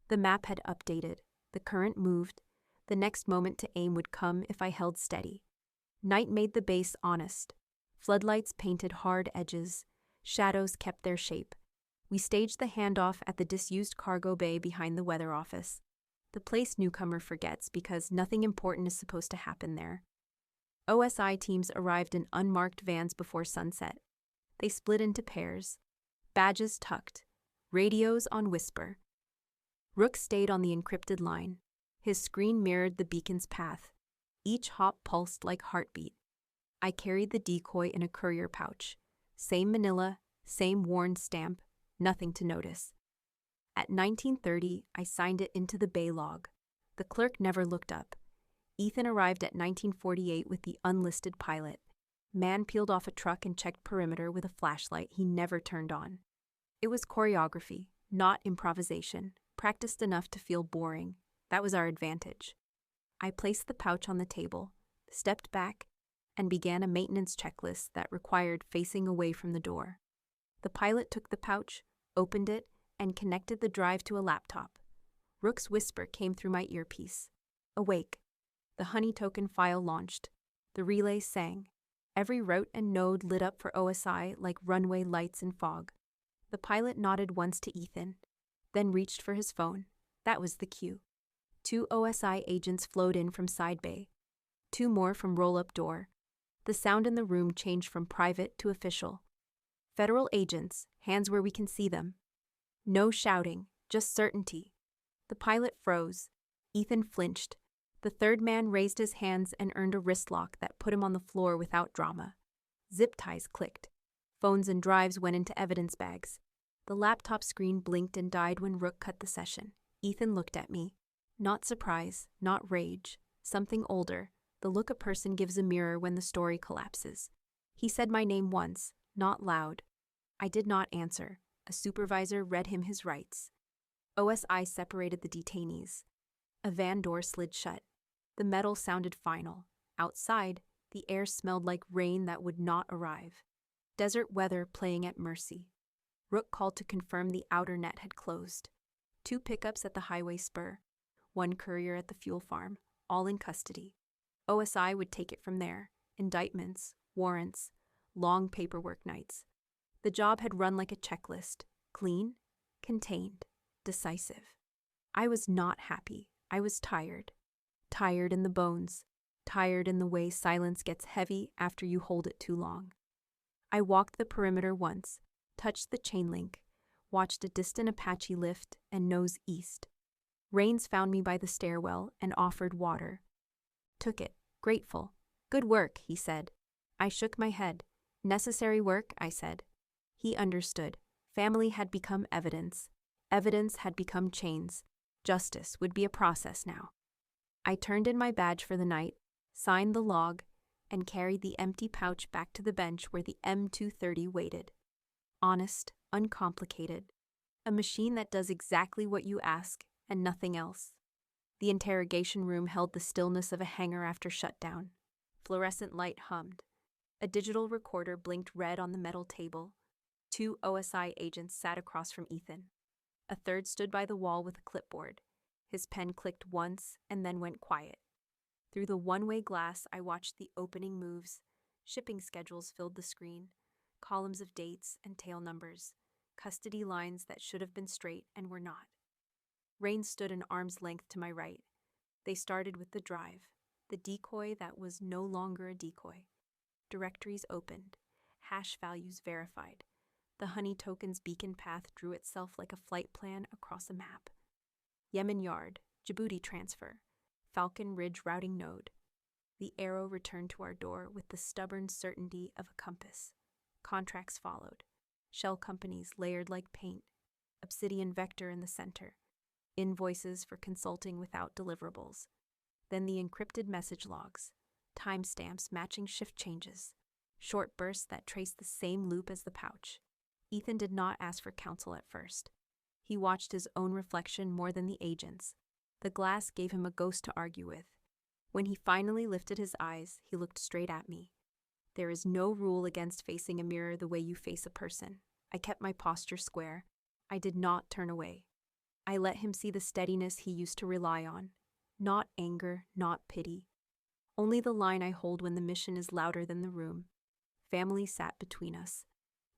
The map had updated. The current moved. The next moment to aim would come if I held steady. Night made the base honest. Floodlights painted hard edges. Shadows kept their shape. We staged the handoff at the disused cargo bay behind the weather office. The place newcomer forgets because nothing important is supposed to happen there. OSI teams arrived in unmarked vans before sunset. They split into pairs. Badges tucked. Radios on whisper. Rook stayed on the encrypted line. His screen mirrored the beacon's path. Each hop pulsed like heartbeat. I carried the decoy in a courier pouch. Same manila, same worn stamp, nothing to notice. At 19:30, I signed it into the bay log. The clerk never looked up. Ethan arrived at 19:48 with the unlisted pilot. Man peeled off a truck and checked perimeter with a flashlight he never turned on. It was choreography, not improvisation, practiced enough to feel boring. That was our advantage. I placed the pouch on the table, stepped back, and began a maintenance checklist that required facing away from the door. The pilot took the pouch, opened it, and connected the drive to a laptop. Rook's whisper came through my earpiece. Awake. The honey token file launched. The relay sang. Every route and node lit up for OSI like runway lights in fog. The pilot nodded once to Ethan, then reached for his phone. That was the cue. 2 OSI agents flowed in from side bay. 2 more from roll-up door. The sound in the room changed from private to official. Federal agents, hands where we can see them. No shouting, just certainty. The pilot froze. Ethan flinched. The third man raised his hands and earned a wrist lock that put him on the floor without drama. Zip ties clicked. Phones and drives went into evidence bags. The laptop screen blinked and died when Rook cut the session. Ethan looked at me. Not surprise, not rage. Something older. The look a person gives a mirror when the story collapses. He said my name once, not loud. I did not answer. A supervisor read him his rights. OSI separated the detainees. A van door slid shut. The metal sounded final. Outside, the air smelled like rain that would not arrive. Desert weather playing at mercy. Rook called to confirm the outer net had closed. 2 pickups at the highway spur. 1 courier at the fuel farm, all in custody. OSI would take it from there. Indictments, warrants, long paperwork nights. The job had run like a checklist. Clean, contained, decisive. I was not happy. I was tired. Tired in the bones. Tired in the way silence gets heavy after you hold it too long. I walked the perimeter once, touched the chain link, watched a distant Apache lift and nose east. Rains found me by the stairwell and offered water. Took it, grateful. Good work, he said. I shook my head. Necessary work, I said. He understood. Family had become evidence. Evidence had become chains. Justice would be a process now. I turned in my badge for the night, signed the log, and carried the empty pouch back to the bench where the M230 waited. Honest, uncomplicated. A machine that does exactly what you ask and nothing else. The interrogation room held the stillness of a hangar after shutdown. Fluorescent light hummed. A digital recorder blinked red on the metal table. 2 OSI agents sat across from Ethan. A third stood by the wall with a clipboard. His pen clicked once and then went quiet. Through the one-way glass, I watched the opening moves. Shipping schedules filled the screen. Columns of dates and tail numbers. Custody lines that should have been straight and were not. Rain stood an arm's length to my right. They started with the drive, the decoy that was no longer a decoy. Directories opened, hash values verified. The honey token's beacon path drew itself like a flight plan across a map. Yemen Yard, Djibouti transfer, Falcon Ridge routing node. The arrow returned to our door with the stubborn certainty of a compass. Contracts followed. Shell companies layered like paint. Obsidian Vector in the center. Invoices for consulting without deliverables. Then the encrypted message logs. Timestamps matching shift changes. Short bursts that trace the same loop as the pouch. Ethan did not ask for counsel at first. He watched his own reflection more than the agent's. The glass gave him a ghost to argue with. When he finally lifted his eyes, he looked straight at me. There is no rule against facing a mirror the way you face a person. I kept my posture square. I did not turn away. I let him see the steadiness he used to rely on. Not anger, not pity. Only the line I hold when the mission is louder than the room. Family sat between us.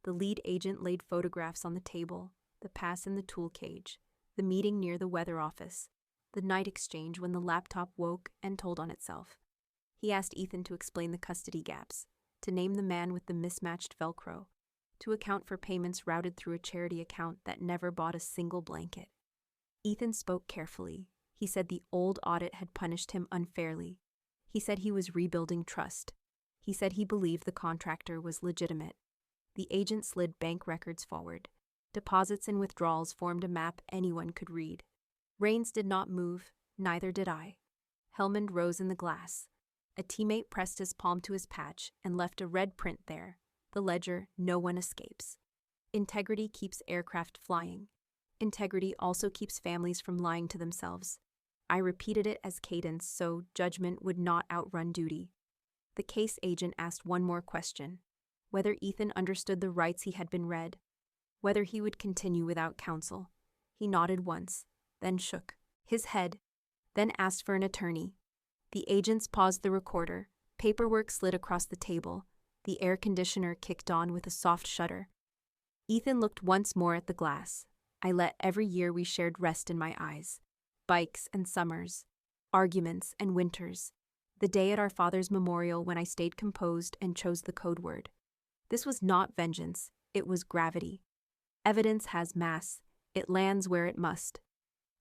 The lead agent laid photographs on the table, the pass in the tool cage, the meeting near the weather office, the night exchange when the laptop woke and told on itself. He asked Ethan to explain the custody gaps, to name the man with the mismatched Velcro, to account for payments routed through a charity account that never bought a single blanket. Ethan spoke carefully. He said the old audit had punished him unfairly. He said he was rebuilding trust. He said he believed the contractor was legitimate. The agent slid bank records forward. Deposits and withdrawals formed a map anyone could read. Rains did not move, neither did I. Helmand rose in the glass. A teammate pressed his palm to his patch and left a red print there. The ledger, no one escapes. Integrity keeps aircraft flying. Integrity also keeps families from lying to themselves. I repeated it as cadence so judgment would not outrun duty. The case agent asked one more question. Whether Ethan understood the rights he had been read. Whether he would continue without counsel. He nodded once, then shook his head, then asked for an attorney. The agents paused the recorder. Paperwork slid across the table. The air conditioner kicked on with a soft shudder. Ethan looked once more at the glass. I let every year we shared rest in my eyes. Bikes and summers. Arguments and winters. The day at our father's memorial when I stayed composed and chose the code word. This was not vengeance. It was gravity. Evidence has mass. It lands where it must.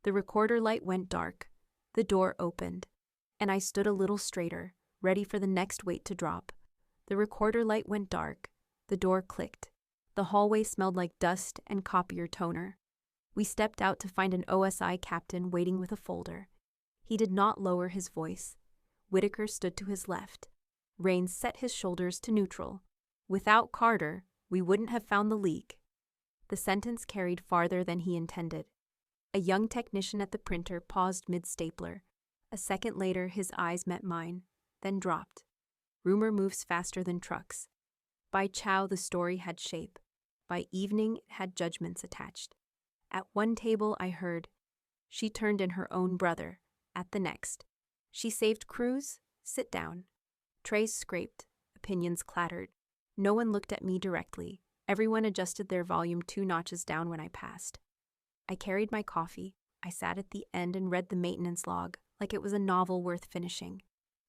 The recorder light went dark. The door opened. And I stood a little straighter, ready for the next weight to drop. The recorder light went dark. The door clicked. The hallway smelled like dust and copier toner. We stepped out to find an OSI captain waiting with a folder. He did not lower his voice. Whitaker stood to his left. Rains set his shoulders to neutral. Without Carter, we wouldn't have found the leak. The sentence carried farther than he intended. A young technician at the printer paused mid-stapler. A second later, his eyes met mine, then dropped. Rumor moves faster than trucks. By Chow, the story had shape. By evening, it had judgments attached. At one table, I heard, "She turned in her own brother." At the next, "She saved Cruz? Sit down." Trays scraped. Opinions clattered. No one looked at me directly. Everyone adjusted their volume 2 notches down when I passed. I carried my coffee. I sat at the end and read the maintenance log, like it was a novel worth finishing.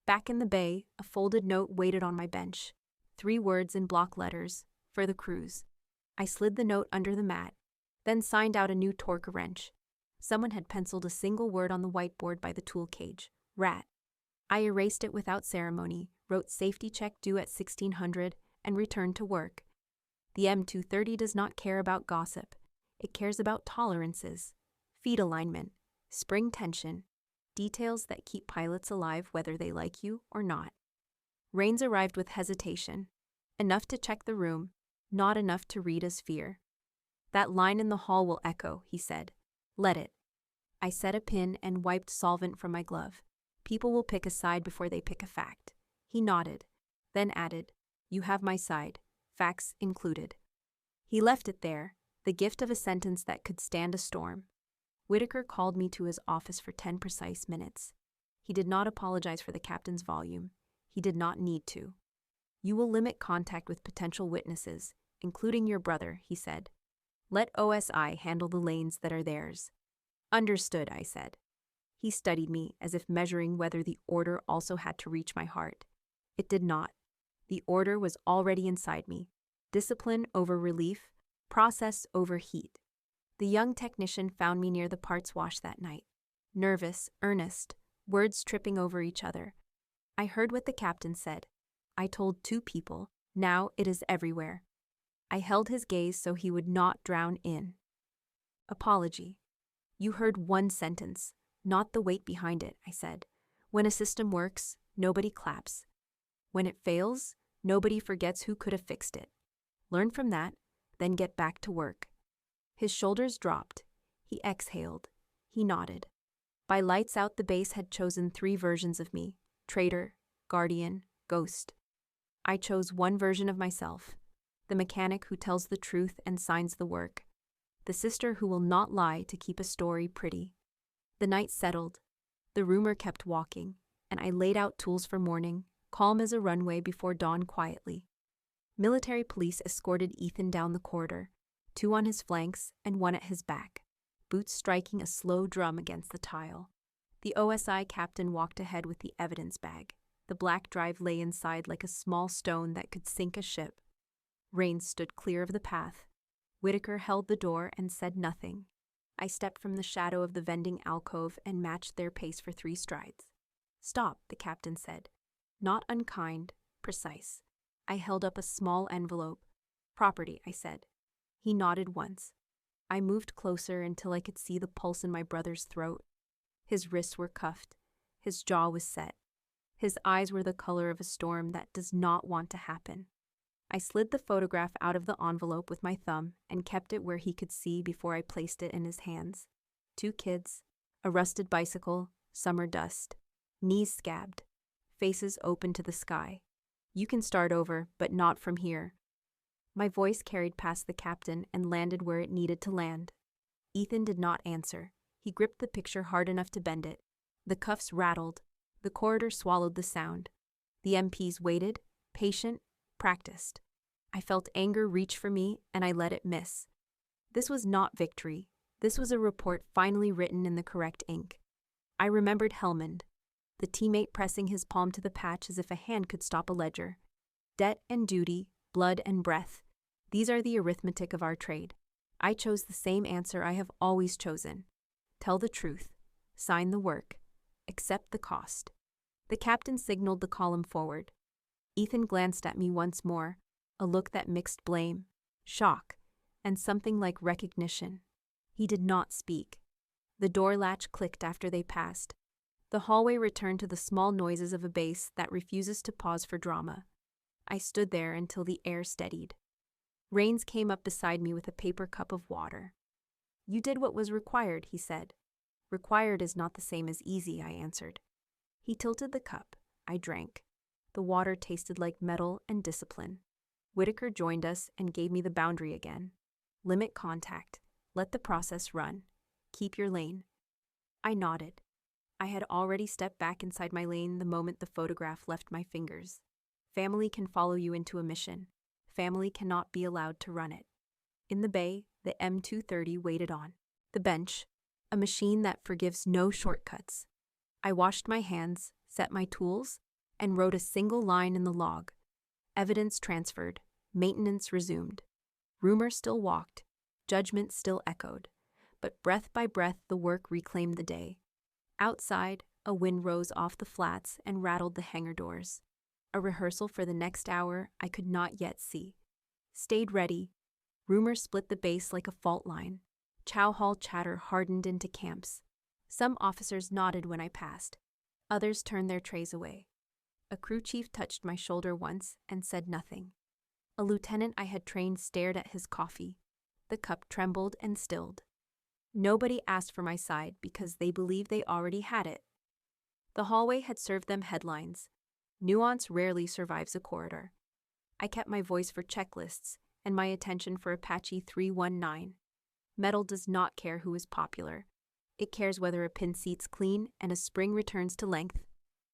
Back in the bay, a folded note waited on my bench. 3 words in block letters, for the cruise. I slid the note under the mat, then signed out a new torque wrench. Someone had penciled a single word on the whiteboard by the tool cage, rat. I erased it without ceremony, wrote safety check due at 1600, and returned to work. The M230 does not care about gossip. It cares about tolerances, feet alignment, spring tension, details that keep pilots alive whether they like you or not. Rains arrived with hesitation, enough to check the room, not enough to read as fear. "That line in the hall will echo," he said. "Let it." I set a pin and wiped solvent from my glove. "People will pick a side before they pick a fact." He nodded, then added, "You have my side, facts included." He left it there, the gift of a sentence that could stand a storm. Whitaker called me to his office for 10 precise minutes. He did not apologize for the captain's volume. He did not need to. "You will limit contact with potential witnesses, including your brother," he said. "Let OSI handle the lanes that are theirs." "Understood," I said. He studied me as if measuring whether the order also had to reach my heart. It did not. The order was already inside me. Discipline over relief, process over heat. The young technician found me near the parts wash that night. Nervous, earnest, words tripping over each other. I heard what the captain said. I told 2 people. Now it is everywhere. I held his gaze so he would not drown in. Apology. You heard 1 sentence, not the weight behind it, I said. When a system works, nobody claps. When it fails, nobody forgets who could have fixed it. Learn from that, then get back to work. His shoulders dropped. He exhaled. He nodded. By lights out, the base had chosen 3 versions of me: traitor, guardian, ghost. I chose 1 version of myself, the mechanic who tells the truth and signs the work, the sister who will not lie to keep a story pretty. The night settled. The rumor kept walking, and I laid out tools for morning, calm as a runway before dawn quietly. Military police escorted Ethan down the corridor, 2 on his flanks and 1 at his back, boots striking a slow drum against the tile. The OSI captain walked ahead with the evidence bag. The black drive lay inside like a small stone that could sink a ship. Rains stood clear of the path. Whitaker held the door and said nothing. I stepped from the shadow of the vending alcove and matched their pace for 3 strides. Stop, the captain said. Not unkind, precise. I held up a small envelope. Property, I said. He nodded once. I moved closer until I could see the pulse in my brother's throat. His wrists were cuffed. His jaw was set. His eyes were the color of a storm that does not want to happen. I slid the photograph out of the envelope with my thumb and kept it where he could see before I placed it in his hands. 2 kids, a rusted bicycle, summer dust, knees scabbed, faces open to the sky. You can start over, but not from here. My voice carried past the captain and landed where it needed to land. Ethan did not answer. He gripped the picture hard enough to bend it. The cuffs rattled. The corridor swallowed the sound. The MPs waited, patient, practiced. I felt anger reach for me, and I let it miss. This was not victory. This was a report finally written in the correct ink. I remembered Helmand, the teammate pressing his palm to the patch as if a hand could stop a ledger. Debt and duty, blood and breath. These are the arithmetic of our trade. I chose the same answer I have always chosen. Tell the truth. Sign the work. Accept the cost. The captain signaled the column forward. Ethan glanced at me once more, a look that mixed blame, shock, and something like recognition. He did not speak. The door latch clicked after they passed. The hallway returned to the small noises of a base that refuses to pause for drama. I stood there until the air steadied. Rains came up beside me with a paper cup of water. You did what was required, he said. Required is not the same as easy, I answered. He tilted the cup. I drank. The water tasted like metal and discipline. Whitaker joined us and gave me the boundary again. Limit contact. Let the process run. Keep your lane. I nodded. I had already stepped back inside my lane the moment the photograph left my fingers. Family can follow you into a mission. Family cannot be allowed to run it. In the bay, the M230 waited on. The bench, a machine that forgives no shortcuts. I washed my hands, set my tools, and wrote a single line in the log. Evidence transferred. Maintenance resumed. Rumor still walked. Judgment still echoed. But breath by breath, the work reclaimed the day. Outside, a wind rose off the flats and rattled the hangar doors. A rehearsal for the next hour I could not yet see. Stayed ready. Rumor split the base like a fault line. Chow hall chatter hardened into camps. Some officers nodded when I passed. Others turned their trays away. A crew chief touched my shoulder once and said nothing. A lieutenant I had trained stared at his coffee. The cup trembled and stilled. Nobody asked for my side because they believed they already had it. The hallway had served them headlines. Nuance rarely survives a corridor. I kept my voice for checklists and my attention for Apache 319. Metal does not care who is popular. It cares whether a pin seats clean and a spring returns to length.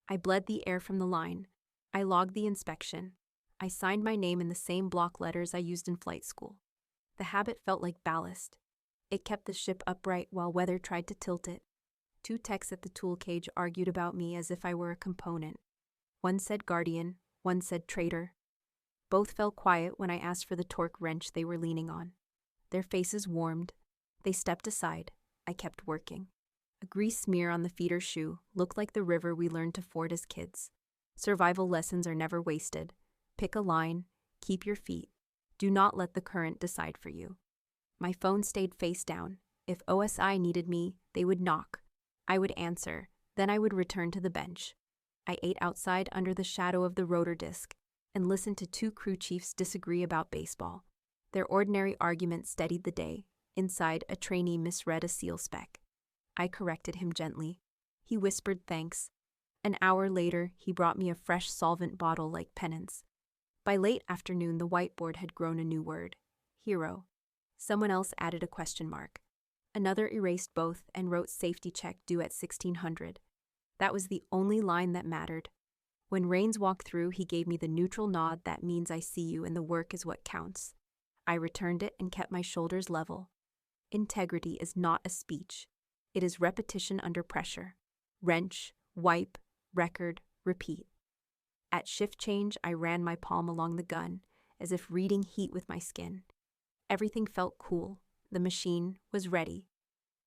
I bled the air from the line. I logged the inspection. I signed my name in the same block letters I used in flight school. The habit felt like ballast. It kept the ship upright while weather tried to tilt it. 2 techs at the tool cage argued about me as if I were a component. One said guardian, one said traitor. Both fell quiet when I asked for the torque wrench they were leaning on. Their faces warmed. They stepped aside. I kept working. A grease smear on the feeder shoe looked like the river we learned to ford as kids. Survival lessons are never wasted. Pick a line, keep your feet. Do not let the current decide for you. My phone stayed face down. If OSI needed me, they would knock. I would answer, then I would return to the bench. I ate outside under the shadow of the rotor disc and listened to two crew chiefs disagree about baseball. Their ordinary argument steadied the day. Inside, a trainee misread a seal spec. I corrected him gently. He whispered thanks. An hour later, he brought me a fresh solvent bottle like penance. By late afternoon, the whiteboard had grown a new word: hero. Someone else added a question mark. Another erased both and wrote safety check due at 1600. That was the only line that mattered. When Rains walked through, he gave me the neutral nod that means I see you and the work is what counts. I returned it and kept my shoulders level. Integrity is not a speech. It is repetition under pressure. Wrench, wipe, record, repeat. At shift change, I ran my palm along the gun, as if reading heat with my skin. Everything felt cool. The machine was ready.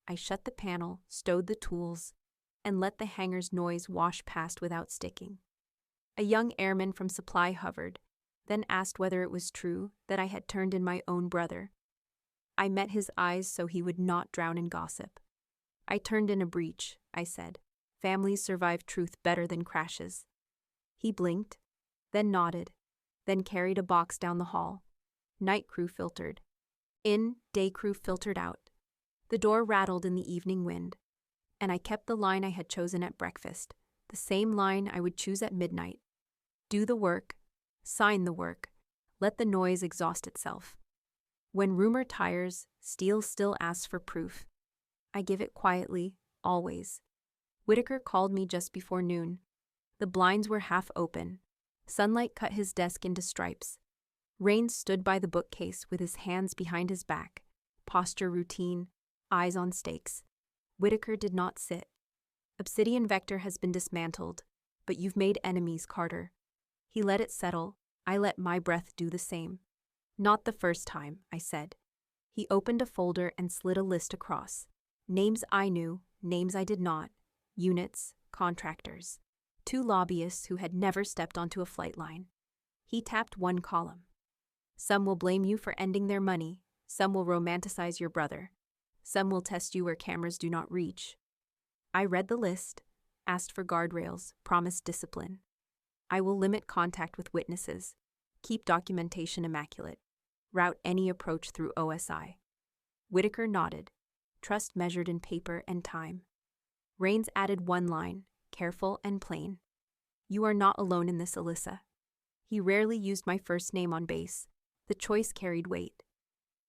I shut the panel, stowed the tools, and let the hangar's noise wash past without sticking. A young airman from supply hovered, then asked whether it was true that I had turned in my own brother. I met his eyes so he would not drown in gossip. I turned in a breach, I said. Families survive truth better than crashes. He blinked, then nodded, then carried a box down the hall. Night crew filtered. In, day crew filtered out. The door rattled in the evening wind, and I kept the line I had chosen at breakfast, the same line I would choose at midnight. Do the work, sign the work, let the noise exhaust itself. When rumor tires, steel still asks for proof. I give it quietly, always. Whitaker called me just before noon. The blinds were half open. Sunlight cut his desk into stripes. Rains stood by the bookcase with his hands behind his back, posture routine, eyes on stakes. Whitaker did not sit. Obsidian Vector has been dismantled, but you've made enemies, Carter. He let it settle. I let my breath do the same. Not the first time, I said. He opened a folder and slid a list across. Names I knew, names I did not. Units, contractors. 2 lobbyists who had never stepped onto a flight line. He tapped one column. Some will blame you for ending their money. Some will romanticize your brother. Some will test you where cameras do not reach. I read the list, asked for guardrails, promised discipline. I will limit contact with witnesses, keep documentation immaculate, route any approach through OSI. Whitaker nodded, trust measured in paper and time. Rains added one line, careful and plain. You are not alone in this, Alyssa. He rarely used my first name on base. The choice carried weight.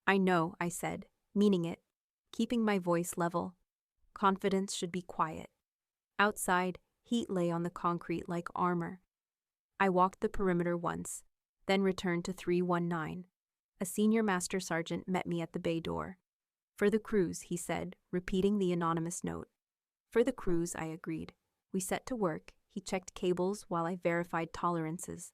I know, I said, meaning it, keeping my voice level. Confidence should be quiet. Outside, heat lay on the concrete like armor. I walked the perimeter once, then returned to 319. A senior master sergeant met me at the bay door. For the cruise, he said, repeating the anonymous note. For the cruise, I agreed. We set to work. He checked cables while I verified tolerances.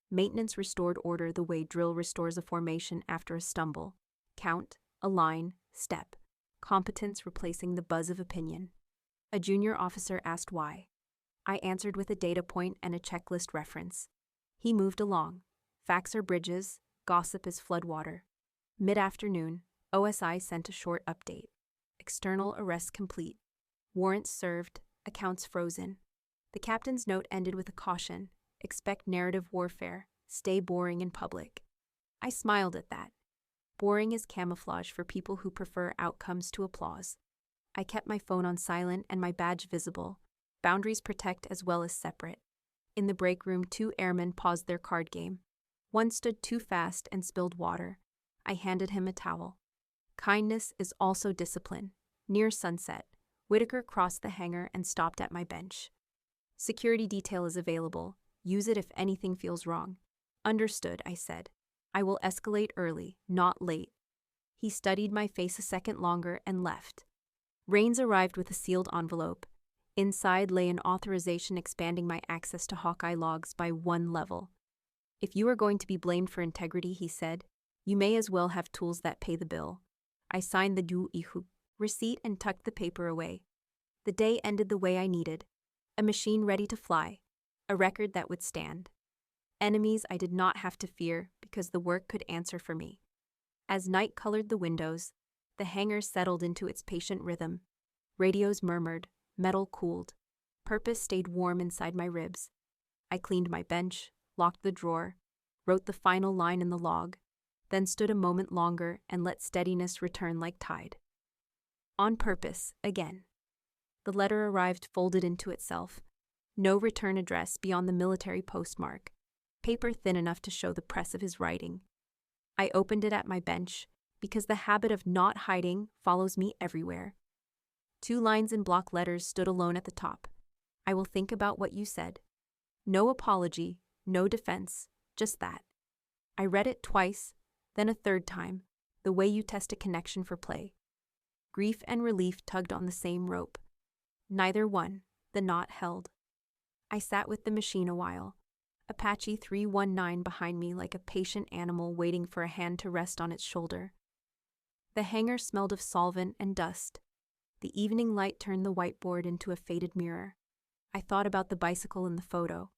Maintenance restored order the way drill restores a formation after a stumble. Count, align, step. Competence replacing the buzz of opinion. A junior officer asked why. I answered with a data point and a checklist reference. He moved along. Facts are bridges, gossip is floodwater. Mid-afternoon, OSI sent a short update. External arrest complete. Warrants served, accounts frozen. The captain's note ended with a caution. Expect narrative warfare. Stay boring in public. I smiled at that. Boring is camouflage for people who prefer outcomes to applause. I kept my phone on silent and my badge visible. Boundaries protect as well as separate. In the break room, 2 airmen paused their card game. One stood too fast and spilled water. I handed him a towel. Kindness is also discipline. Near sunset, Whitaker crossed the hangar and stopped at my bench. Security detail is available. Use it if anything feels wrong. Understood, I said. I will escalate early, not late. He studied my face a second longer and left. Rains arrived with a sealed envelope. Inside lay an authorization expanding my access to Hawkeye logs by 1 level. If you are going to be blamed for integrity, he said, you may as well have tools that pay the bill. I signed the du receipt and tucked the paper away. The day ended the way I needed. A machine ready to fly. a record that would stand. Enemies I did not have to fear because the work could answer for me. As night colored the windows, the hangar settled into its patient rhythm. Radios murmured, metal cooled. Purpose stayed warm inside my ribs. I cleaned my bench, locked the drawer, wrote the final line in the log, then stood a moment longer and let steadiness return like tide. On purpose, again. The letter arrived folded into itself. No return address beyond the military postmark. Paper thin enough to show the press of his writing. I opened it at my bench, because the habit of not hiding follows me everywhere. 2 lines in block letters stood alone at the top. I will think about what you said. No apology, no defense, just that. I read it twice, then a third time, the way you test a connection for play. Grief and relief tugged on the same rope. Neither one, the knot held. I sat with the machine a while, Apache 319 behind me like a patient animal waiting for a hand to rest on its shoulder. The hangar smelled of solvent and dust. The evening light turned the whiteboard into a faded mirror. I thought about the bicycle in the photo,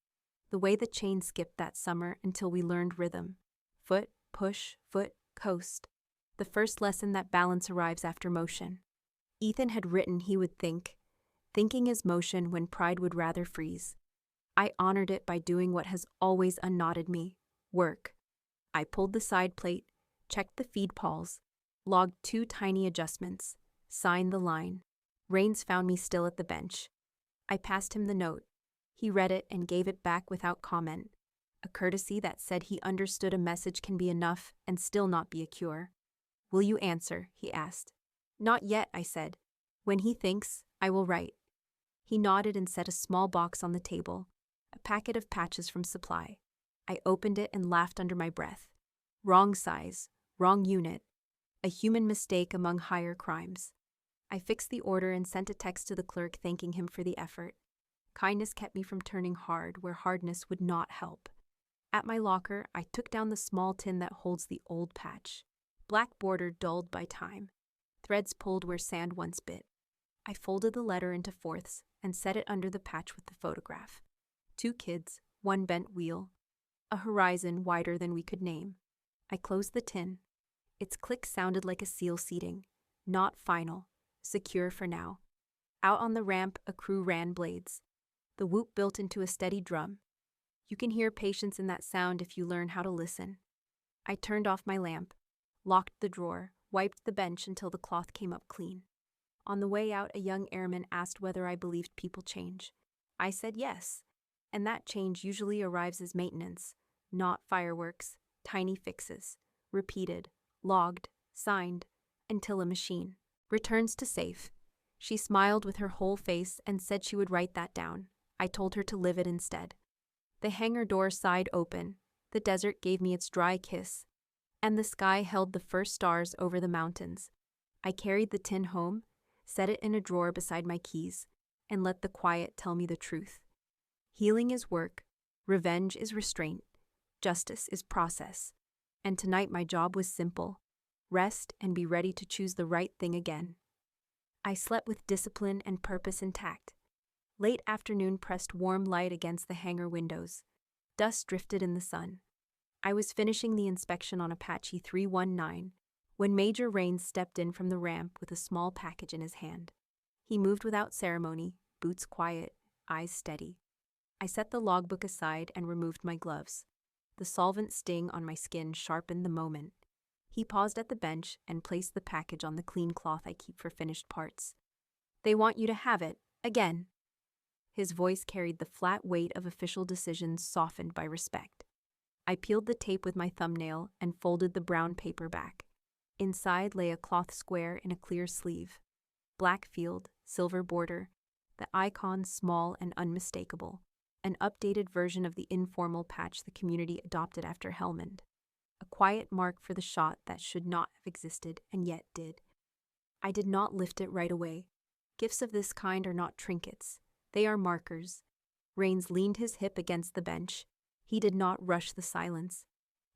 the way the chain skipped that summer until we learned rhythm. Foot, push, foot, coast. The first lesson that balance arrives after motion. Ethan had written he would think. Thinking is motion when pride would rather freeze. I honored it by doing what has always unknotted me, work. I pulled the side plate, checked the feed pawls, logged 2 tiny adjustments, signed the line. Rains found me still at the bench. I passed him the note. He read it and gave it back without comment, a courtesy that said he understood a message can be enough and still not be a cure. Will you answer? He asked. Not yet, I said. When he thinks, I will write. He nodded and set a small box on the table, a packet of patches from supply. I opened it and laughed under my breath. Wrong size, wrong unit. A human mistake among higher crimes. I fixed the order and sent a text to the clerk thanking him for the effort. Kindness kept me from turning hard where hardness would not help. At my locker, I took down the small tin that holds the old patch. Black border dulled by time. Threads pulled where sand once bit. I folded the letter into fourths and set it under the patch with the photograph. 2 kids, 1 bent wheel. A horizon wider than we could name. I closed the tin. Its click sounded like a seal seating. Not final. Secure for now. Out on the ramp, a crew ran blades. The whoop built into a steady drum. You can hear patience in that sound if you learn how to listen. I turned off my lamp, locked the drawer, wiped the bench until the cloth came up clean. On the way out, a young airman asked whether I believed people change. I said yes, and that change usually arrives as maintenance, not fireworks, tiny fixes, repeated, logged, signed, until a machine returns to safe. She smiled with her whole face and said she would write that down. I told her to live it instead. The hangar door sighed open. The desert gave me its dry kiss, and the sky held the first stars over the mountains. I carried the tin home, set it in a drawer beside my keys, and let the quiet tell me the truth. Healing is work, revenge is restraint, justice is process. And tonight my job was simple: rest and be ready to choose the right thing again. I slept with discipline and purpose intact. Late afternoon pressed warm light against the hangar windows. Dust drifted in the sun. I was finishing the inspection on Apache 319 when Major Rains stepped in from the ramp with a small package in his hand. He moved without ceremony, boots quiet, eyes steady. I set the logbook aside and removed my gloves. The solvent sting on my skin sharpened the moment. He paused at the bench and placed the package on the clean cloth I keep for finished parts. They want you to have it, again. His voice carried the flat weight of official decisions softened by respect. I peeled the tape with my thumbnail and folded the brown paper back. Inside lay a cloth square in a clear sleeve. Black field, silver border, the icon small and unmistakable. An updated version of the informal patch the community adopted after Helmand. A quiet mark for the shot that should not have existed and yet did. I did not lift it right away. Gifts of this kind are not trinkets. They are markers. Rains leaned his hip against the bench. He did not rush the silence.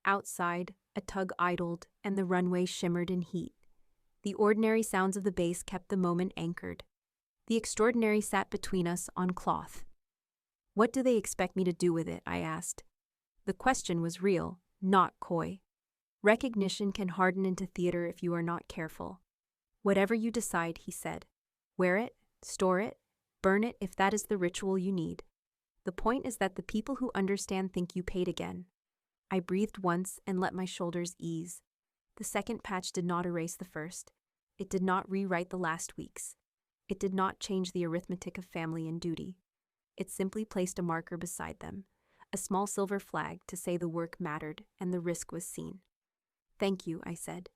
Outside, a tug idled and the runway shimmered in heat. The ordinary sounds of the base kept the moment anchored. The extraordinary sat between us on cloth. What do they expect me to do with it? I asked. The question was real, not coy. Recognition can harden into theater if you are not careful. Whatever you decide, he said. Wear it, store it, burn it if that is the ritual you need. The point is that the people who understand think you paid again. I breathed once and let my shoulders ease. The second patch did not erase the first. It did not rewrite the last weeks. It did not change the arithmetic of family and duty. It simply placed a marker beside them, a small silver flag to say the work mattered and the risk was seen. Thank you, I said.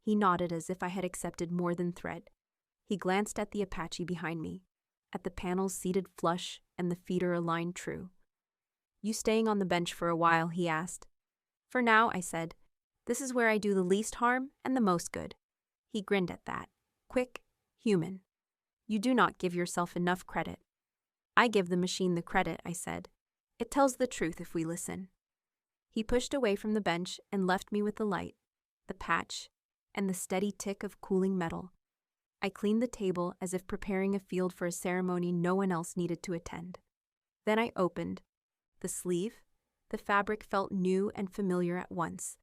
He nodded as if I had accepted more than thread. He glanced at the Apache behind me, at the panels seated flush and the feeder aligned true. You staying on the bench for a while, he asked. For now, I said. This is where I do the least harm and the most good. He grinned at that. Quick, human. You do not give yourself enough credit. I give the machine the credit, I said. It tells the truth if we listen. He pushed away from the bench and left me with the light, the patch, and the steady tick of cooling metal. I cleaned the table as if preparing a field for a ceremony no one else needed to attend. Then I opened. The sleeve, the fabric felt new and familiar at once,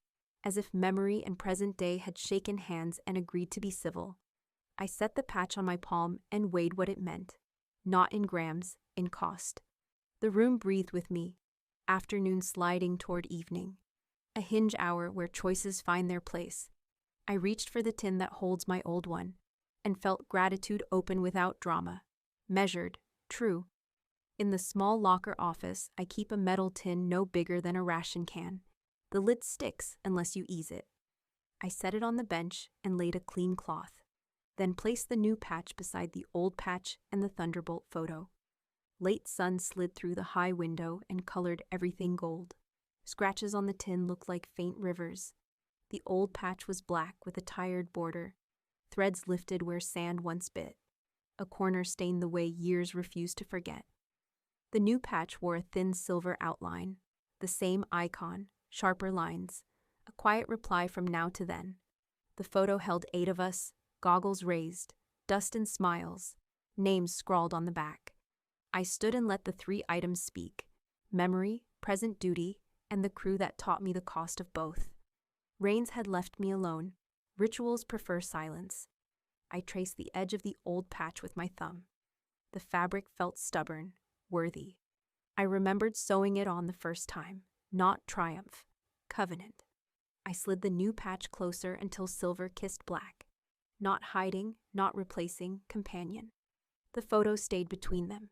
as if memory and present day had shaken hands and agreed to be civil. I set the patch on my palm and weighed what it meant, not in grams, in cost. The room breathed with me, afternoon sliding toward evening, a hinge hour where choices find their place. I reached for the tin that holds my old one, and felt gratitude open without drama, measured, true. In the small locker office, I keep a metal tin no bigger than a ration can. The lid sticks unless you ease it. I set it on the bench and laid a clean cloth, then placed the new patch beside the old patch and the Thunderbolt photo. Late sun slid through the high window and colored everything gold. Scratches on the tin looked like faint rivers. The old patch was black with a tired border. Threads lifted where sand once bit. A corner stained the way years refused to forget. The new patch wore a thin silver outline, the same icon, sharper lines, a quiet reply from now to then. The photo held 8 of us, goggles raised, dust and smiles, names scrawled on the back. I stood and let the 3 items speak: memory, present duty, and the crew that taught me the cost of both. Rains had left me alone. Rituals prefer silence. I traced the edge of the old patch with my thumb. The fabric felt stubborn, worthy. I remembered sewing it on the first time, not triumph, covenant. I slid the new patch closer until silver kissed black. Not hiding, not replacing, companion. The photo stayed between them.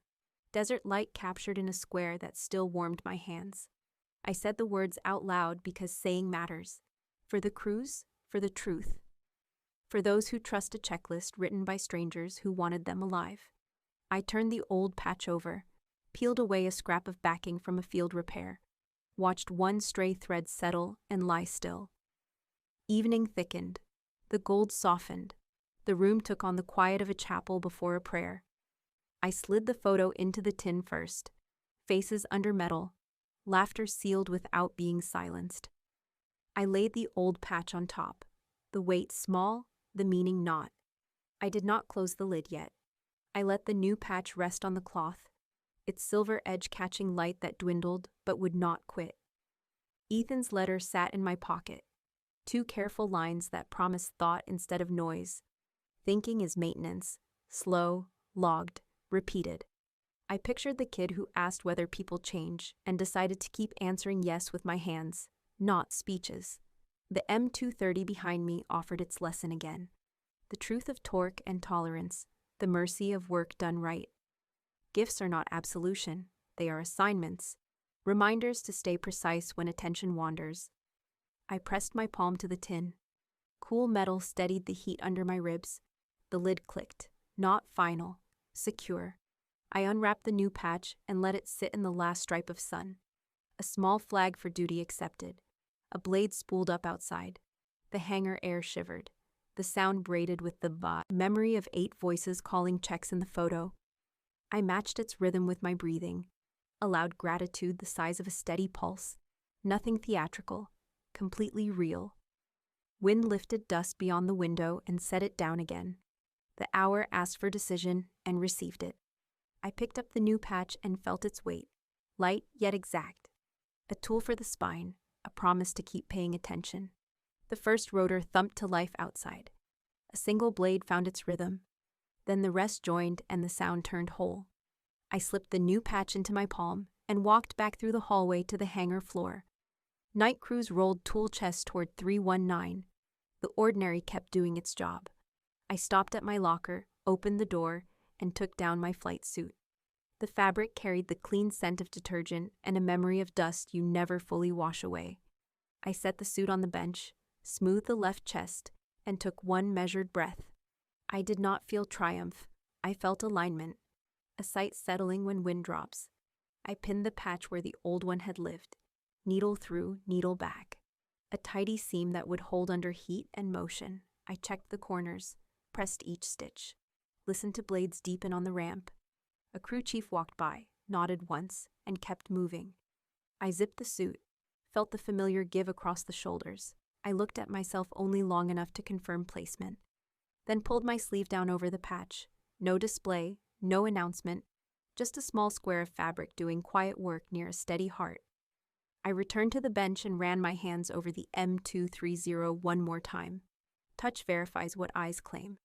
Desert light captured in a square that still warmed my hands. I said the words out loud because saying matters. For the crews, for the truth. For those who trust a checklist written by strangers who wanted them alive. I turned the old patch over, peeled away a scrap of backing from a field repair, watched one stray thread settle and lie still. Evening thickened. The gold softened. The room took on the quiet of a chapel before a prayer. I slid the photo into the tin first. Faces under metal. Laughter sealed without being silenced. I laid the old patch on top. The weight small, the meaning not. I did not close the lid yet. I let the new patch rest on the cloth, its silver edge catching light that dwindled but would not quit. Ethan's letter sat in my pocket. 2 careful lines that promised thought instead of noise. Thinking is maintenance, slow, logged, repeated. I pictured the kid who asked whether people change and decided to keep answering yes with my hands, not speeches. The M230 behind me offered its lesson again. The truth of torque and tolerance, the mercy of work done right. Gifts are not absolution, they are assignments, reminders to stay precise when attention wanders. I pressed my palm to the tin. Cool metal steadied the heat under my ribs. The lid clicked, not final, secure. I unwrapped the new patch and let it sit in the last stripe of sun. A small flag for duty accepted. A blade spooled up outside. The hangar air shivered. The sound braided with the memory of 8 voices calling checks in the photo. I matched its rhythm with my breathing, allowed gratitude the size of a steady pulse. Nothing theatrical, completely real. Wind lifted dust beyond the window and set it down again. The hour asked for decision and received it. I picked up the new patch and felt its weight, Light yet exact. A tool for the spine, a promise to keep paying attention. The first rotor thumped to life outside. A single blade found its rhythm. Then the rest joined and the sound turned whole. I slipped the new patch into my palm and walked back through the hallway to the hangar floor. Night crews rolled tool chests toward 319. The ordinary kept doing its job. I stopped at my locker, opened the door, and took down my flight suit. The fabric carried the clean scent of detergent and a memory of dust you never fully wash away. I set the suit on the bench, smoothed the left chest, and took one measured breath. I did not feel triumph. I felt alignment, a sight settling when wind drops. I pinned the patch where the old one had lived, needle through, needle back. A tidy seam that would hold under heat and motion. I checked the corners, pressed each stitch, listened to blades deepen on the ramp. A crew chief walked by, nodded once, and kept moving. I zipped the suit, felt the familiar give across the shoulders. I looked at myself only long enough to confirm placement, then pulled my sleeve down over the patch. No display, no announcement, just a small square of fabric doing quiet work near a steady heart. I returned to the bench and ran my hands over the M230 one more time. Touch verifies what eyes claim.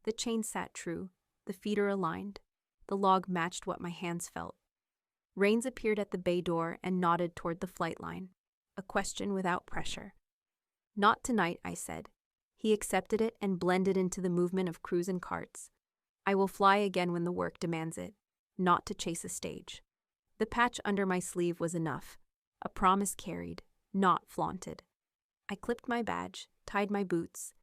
The chain sat true, the feeder aligned. The log matched what my hands felt. Rains appeared at the bay door and nodded toward the flight line. A question without pressure. Not tonight, I said. He accepted it and blended into the movement of crews and carts. I will fly again when the work demands it, not to chase a stage. The patch under my sleeve was enough. A promise carried, not flaunted. I clipped my badge, tied my boots,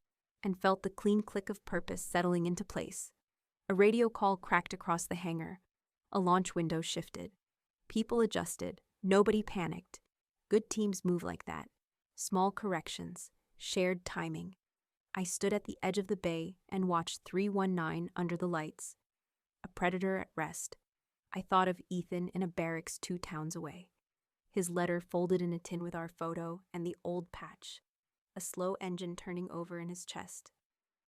and felt the clean click of purpose settling into place. A radio call cracked across the hangar. A launch window shifted. People adjusted. Nobody panicked. Good teams move like that. Small corrections. Shared timing. I stood at the edge of the bay and watched 319 under the lights. A predator at rest. I thought of Ethan in a barracks 2 towns away. His letter folded in a tin with our photo and the old patch. A slow engine turning over in his chest.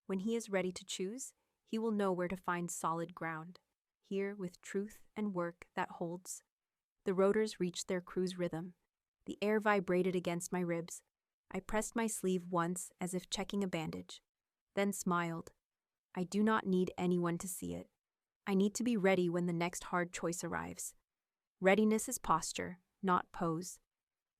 When he is ready to choose, he will know where to find solid ground. Here, with truth and work that holds. The rotors reached their cruise rhythm. The air vibrated against my ribs. I pressed my sleeve once as if checking a bandage, then smiled. I do not need anyone to see it. I need to be ready when the next hard choice arrives. Readiness is posture, not pose.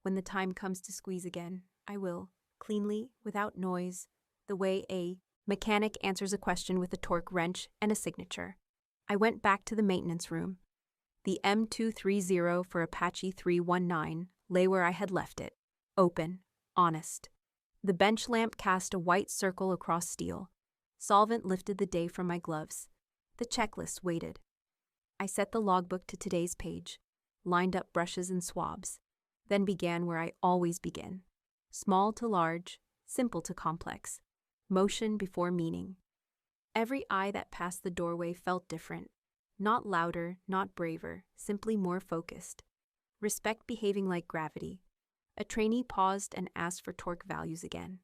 When the time comes to squeeze again, I will, cleanly, without noise, the way a mechanic answers a question with a torque wrench and a signature. I went back to the maintenance room. The M230 for Apache 319 lay where I had left it, open, honest. The bench lamp cast a white circle across steel. Solvent lifted the day from my gloves. The checklist waited. I set the logbook to today's page, lined up brushes and swabs, then began where I always begin. Small to large, simple to complex. Motion before meaning. Every eye that passed the doorway felt different. Not louder, not braver, simply more focused. Respect behaving like gravity. A trainee paused and asked for torque values again.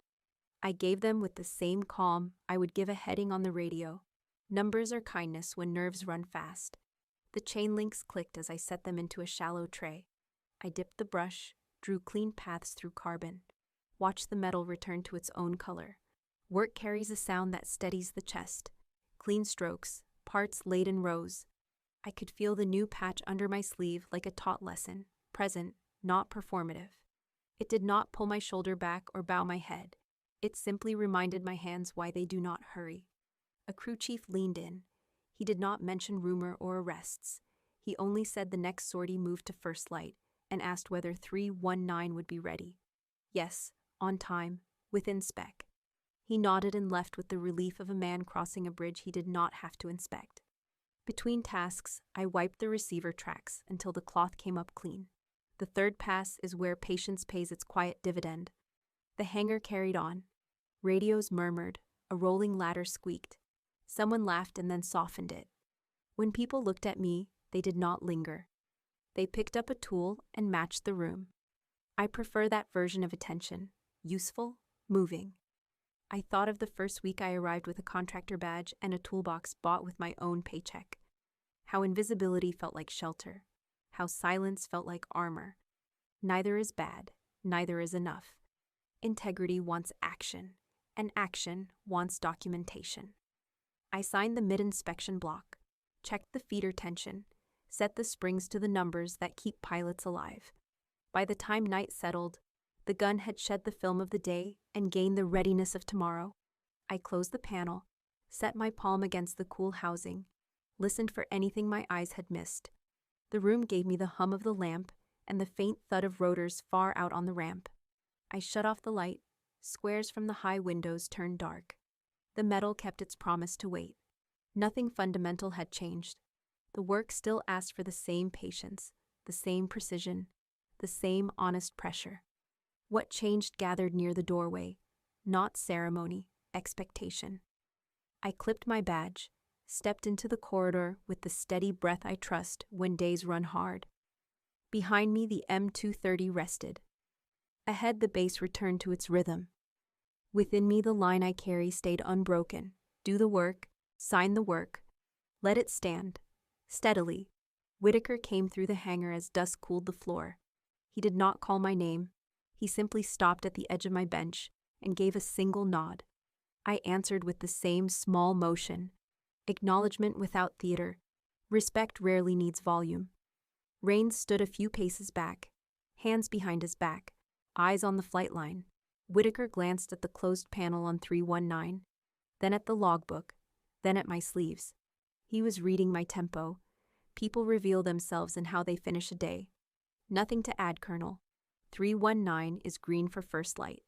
I gave them with the same calm I would give a heading on the radio. Numbers are kindness when nerves run fast. The chain links clicked as I set them into a shallow tray. I dipped the brush, drew clean paths through carbon, watched the metal return to its own color. Work carries a sound that steadies the chest. Clean strokes, parts laid in rows. I could feel the new patch under my sleeve like a taught lesson, present, not performative. It did not pull my shoulder back or bow my head. It simply reminded my hands why they do not hurry. A crew chief leaned in. He did not mention rumor or arrests. He only said the next sortie moved to first light and asked whether 319 would be ready. Yes, on time, within spec. He nodded and left with the relief of a man crossing a bridge he did not have to inspect. Between tasks, I wiped the receiver tracks until the cloth came up clean. The third pass is where patience pays its quiet dividend. The hangar carried on. Radios murmured, a rolling ladder squeaked. Someone laughed and then softened it. When people looked at me, they did not linger. They picked up a tool and matched the room. I prefer that version of attention, useful, moving. I thought of the first week I arrived with a contractor badge and a toolbox bought with my own paycheck. How invisibility felt like shelter. how silence felt like armor. Neither is bad, neither is enough. Integrity wants action, and action wants documentation. I signed the mid-inspection block, checked the feeder tension, set the springs to the numbers that keep pilots alive. By the time night settled, the gun had shed the film of the day and gained the readiness of tomorrow. I closed the panel, set my palm against the cool housing, listened for anything my eyes had missed. The room gave me the hum of the lamp and the faint thud of rotors far out on the ramp. I shut off the light. Squares from the high windows turned dark. The metal kept its promise to wait. Nothing fundamental had changed. The work still asked for the same patience, the same precision, the same honest pressure. What changed gathered near the doorway, not ceremony, expectation. I clipped my badge, stepped into the corridor with the steady breath I trust when days run hard. Behind me, the M230 rested. Ahead, the base returned to its rhythm. Within me, the line I carry stayed unbroken. Do the work, sign the work, let it stand. Steadily, Whitaker came through the hangar as dusk cooled the floor. He did not call my name. He simply stopped at the edge of my bench and gave a single nod. I answered with the same small motion. Acknowledgement without theater. Respect rarely needs volume. Rains stood a few paces back, hands behind his back, eyes on the flight line. Whitaker glanced at the closed panel on 319, then at the logbook, then at my sleeves. He was reading my tempo. People reveal themselves in how they finish a day. Nothing to add, Colonel. 319 is green for first light.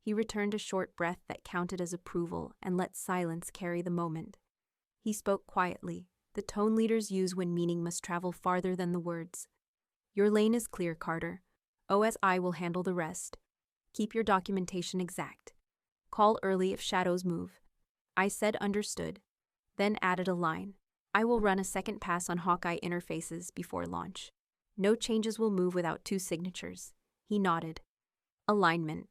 He returned a short breath that counted as approval and let silence carry the moment. He spoke quietly, the tone leaders use when meaning must travel farther than the words. Your lane is clear, Carter. OSI will handle the rest. Keep your documentation exact. Call early if shadows move. I said understood, then added a line. I will run a second pass on Hawkeye interfaces before launch. No changes will move without 2 signatures. He nodded. Alignment.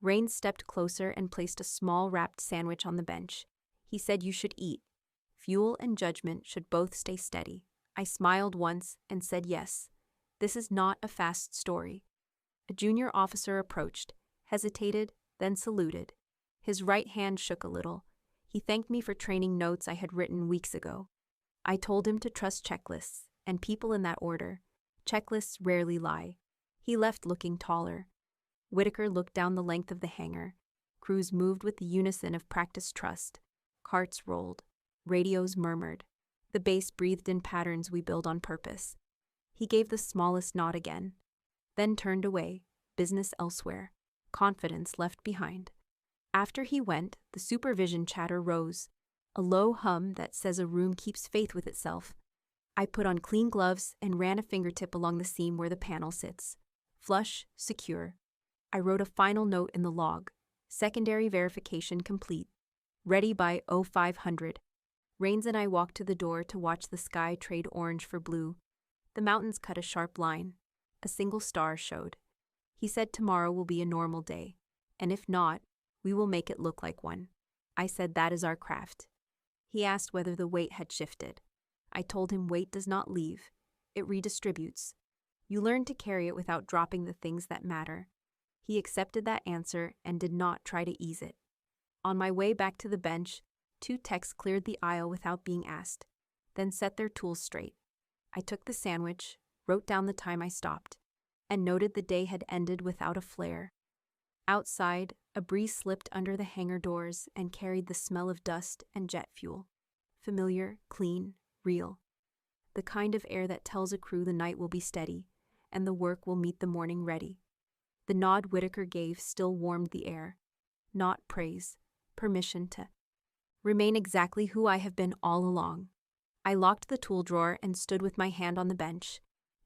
Rain stepped closer and placed a small wrapped sandwich on the bench. He said you should eat. Fuel and judgment should both stay steady. I smiled once and said yes. This is not a fast story. A junior officer approached, hesitated, then saluted. His right hand shook a little. He thanked me for training notes I had written weeks ago. I told him to trust checklists, and people in that order. Checklists rarely lie. He left looking taller. Whitaker looked down the length of the hangar. Crews moved with the unison of practiced trust. Carts rolled. Radios murmured. The base breathed in patterns we build on purpose. He gave the smallest nod again, then turned away, business elsewhere, confidence left behind. After he went, the supervision chatter rose, a low hum that says a room keeps faith with itself. I put on clean gloves and ran a fingertip along the seam where the panel sits. Flush, secure. I wrote a final note in the log. Secondary verification complete. Ready by 0500. Rains and I walked to the door to watch the sky trade orange for blue. The mountains cut a sharp line. A single star showed. He said tomorrow will be a normal day, and if not, we will make it look like one. I said that is our craft. He asked whether the weight had shifted. I told him weight does not leave. It redistributes. You learn to carry it without dropping the things that matter. He accepted that answer and did not try to ease it. On my way back to the bench, 2 techs cleared the aisle without being asked, then set their tools straight. I took the sandwich, wrote down the time I stopped, and noted the day had ended without a flare. Outside, a breeze slipped under the hangar doors and carried the smell of dust and jet fuel. Familiar, clean, real. The kind of air that tells a crew the night will be steady, and the work will meet the morning ready. The nod Whitaker gave still warmed the air. Not praise, permission to remain exactly who I have been all along. I locked the tool drawer and stood with my hand on the bench,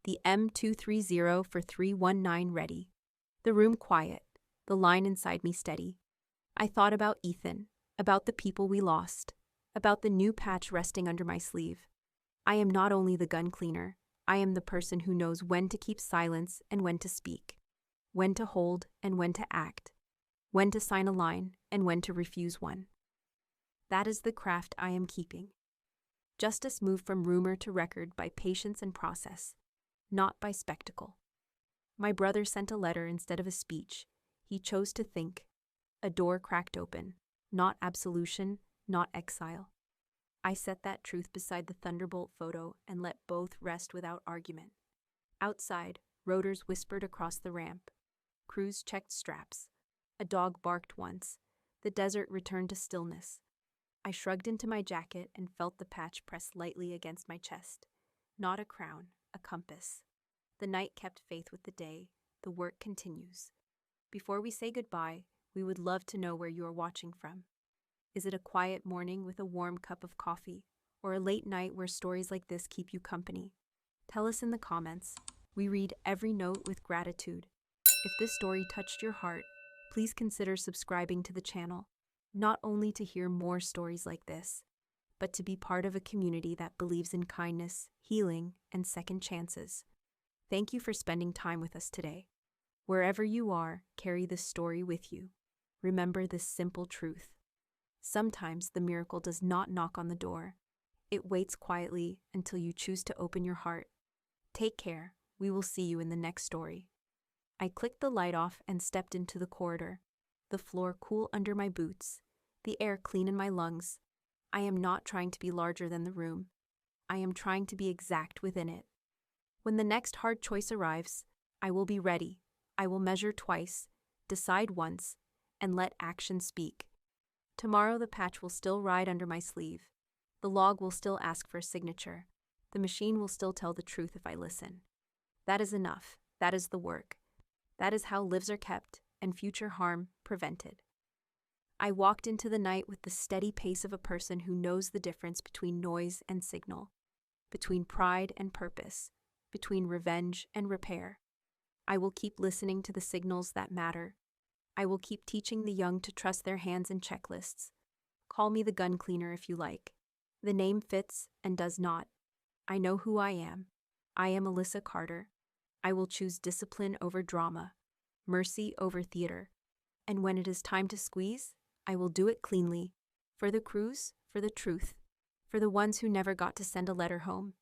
the M230 for 319 ready. The room quiet, the line inside me steady. I thought about Ethan, about the people we lost, about the new patch resting under my sleeve. I am not only the gun cleaner, I am the person who knows when to keep silence and when to speak, when to hold and when to act, when to sign a line and when to refuse one. That is the craft I am keeping. Justice moved from rumor to record by patience and process. not by spectacle. My brother sent a letter instead of a speech. He chose to think. A door cracked open, not absolution, not exile. I set that truth beside the Thunderbolt photo and let both rest without argument. Outside, rotors whispered across the ramp. Crews checked straps. A dog barked once. The desert returned to stillness. I shrugged into my jacket and felt the patch press lightly against my chest. Not a crown, a compass. The night kept faith with the day. The work continues. Before we say goodbye, we would love to know where you are watching from. Is it a quiet morning with a warm cup of coffee, or a late night where stories like this keep you company? Tell us in the comments. We read every note with gratitude. If this story touched your heart, please consider subscribing to the channel, not only to hear more stories like this, but to be part of a community that believes in kindness, healing, and second chances. Thank you for spending time with us today. Wherever you are, carry this story with you. Remember this simple truth. Sometimes the miracle does not knock on the door. It waits quietly until you choose to open your heart. Take care. We will see you in the next story. I clicked the light off and stepped into the corridor. The floor cool under my boots. The air clean in my lungs. I am not trying to be larger than the room. I am trying to be exact within it. When the next hard choice arrives, I will be ready. I will measure twice, decide once, and let action speak. Tomorrow the patch will still ride under my sleeve. The log will still ask for a signature. The machine will still tell the truth if I listen. That is enough. That is the work. That is how lives are kept and future harm prevented. I walked into the night with the steady pace of a person who knows the difference between noise and signal, between pride and purpose, between revenge and repair. I will keep listening to the signals that matter. I will keep teaching the young to trust their hands in checklists. Call me the gun cleaner if you like. The name fits and does not. I know who I am. I am Alyssa Carter. I will choose discipline over drama, mercy over theater. And when it is time to squeeze, I will do it cleanly. For the crews, for the truth, for the ones who never got to send a letter home.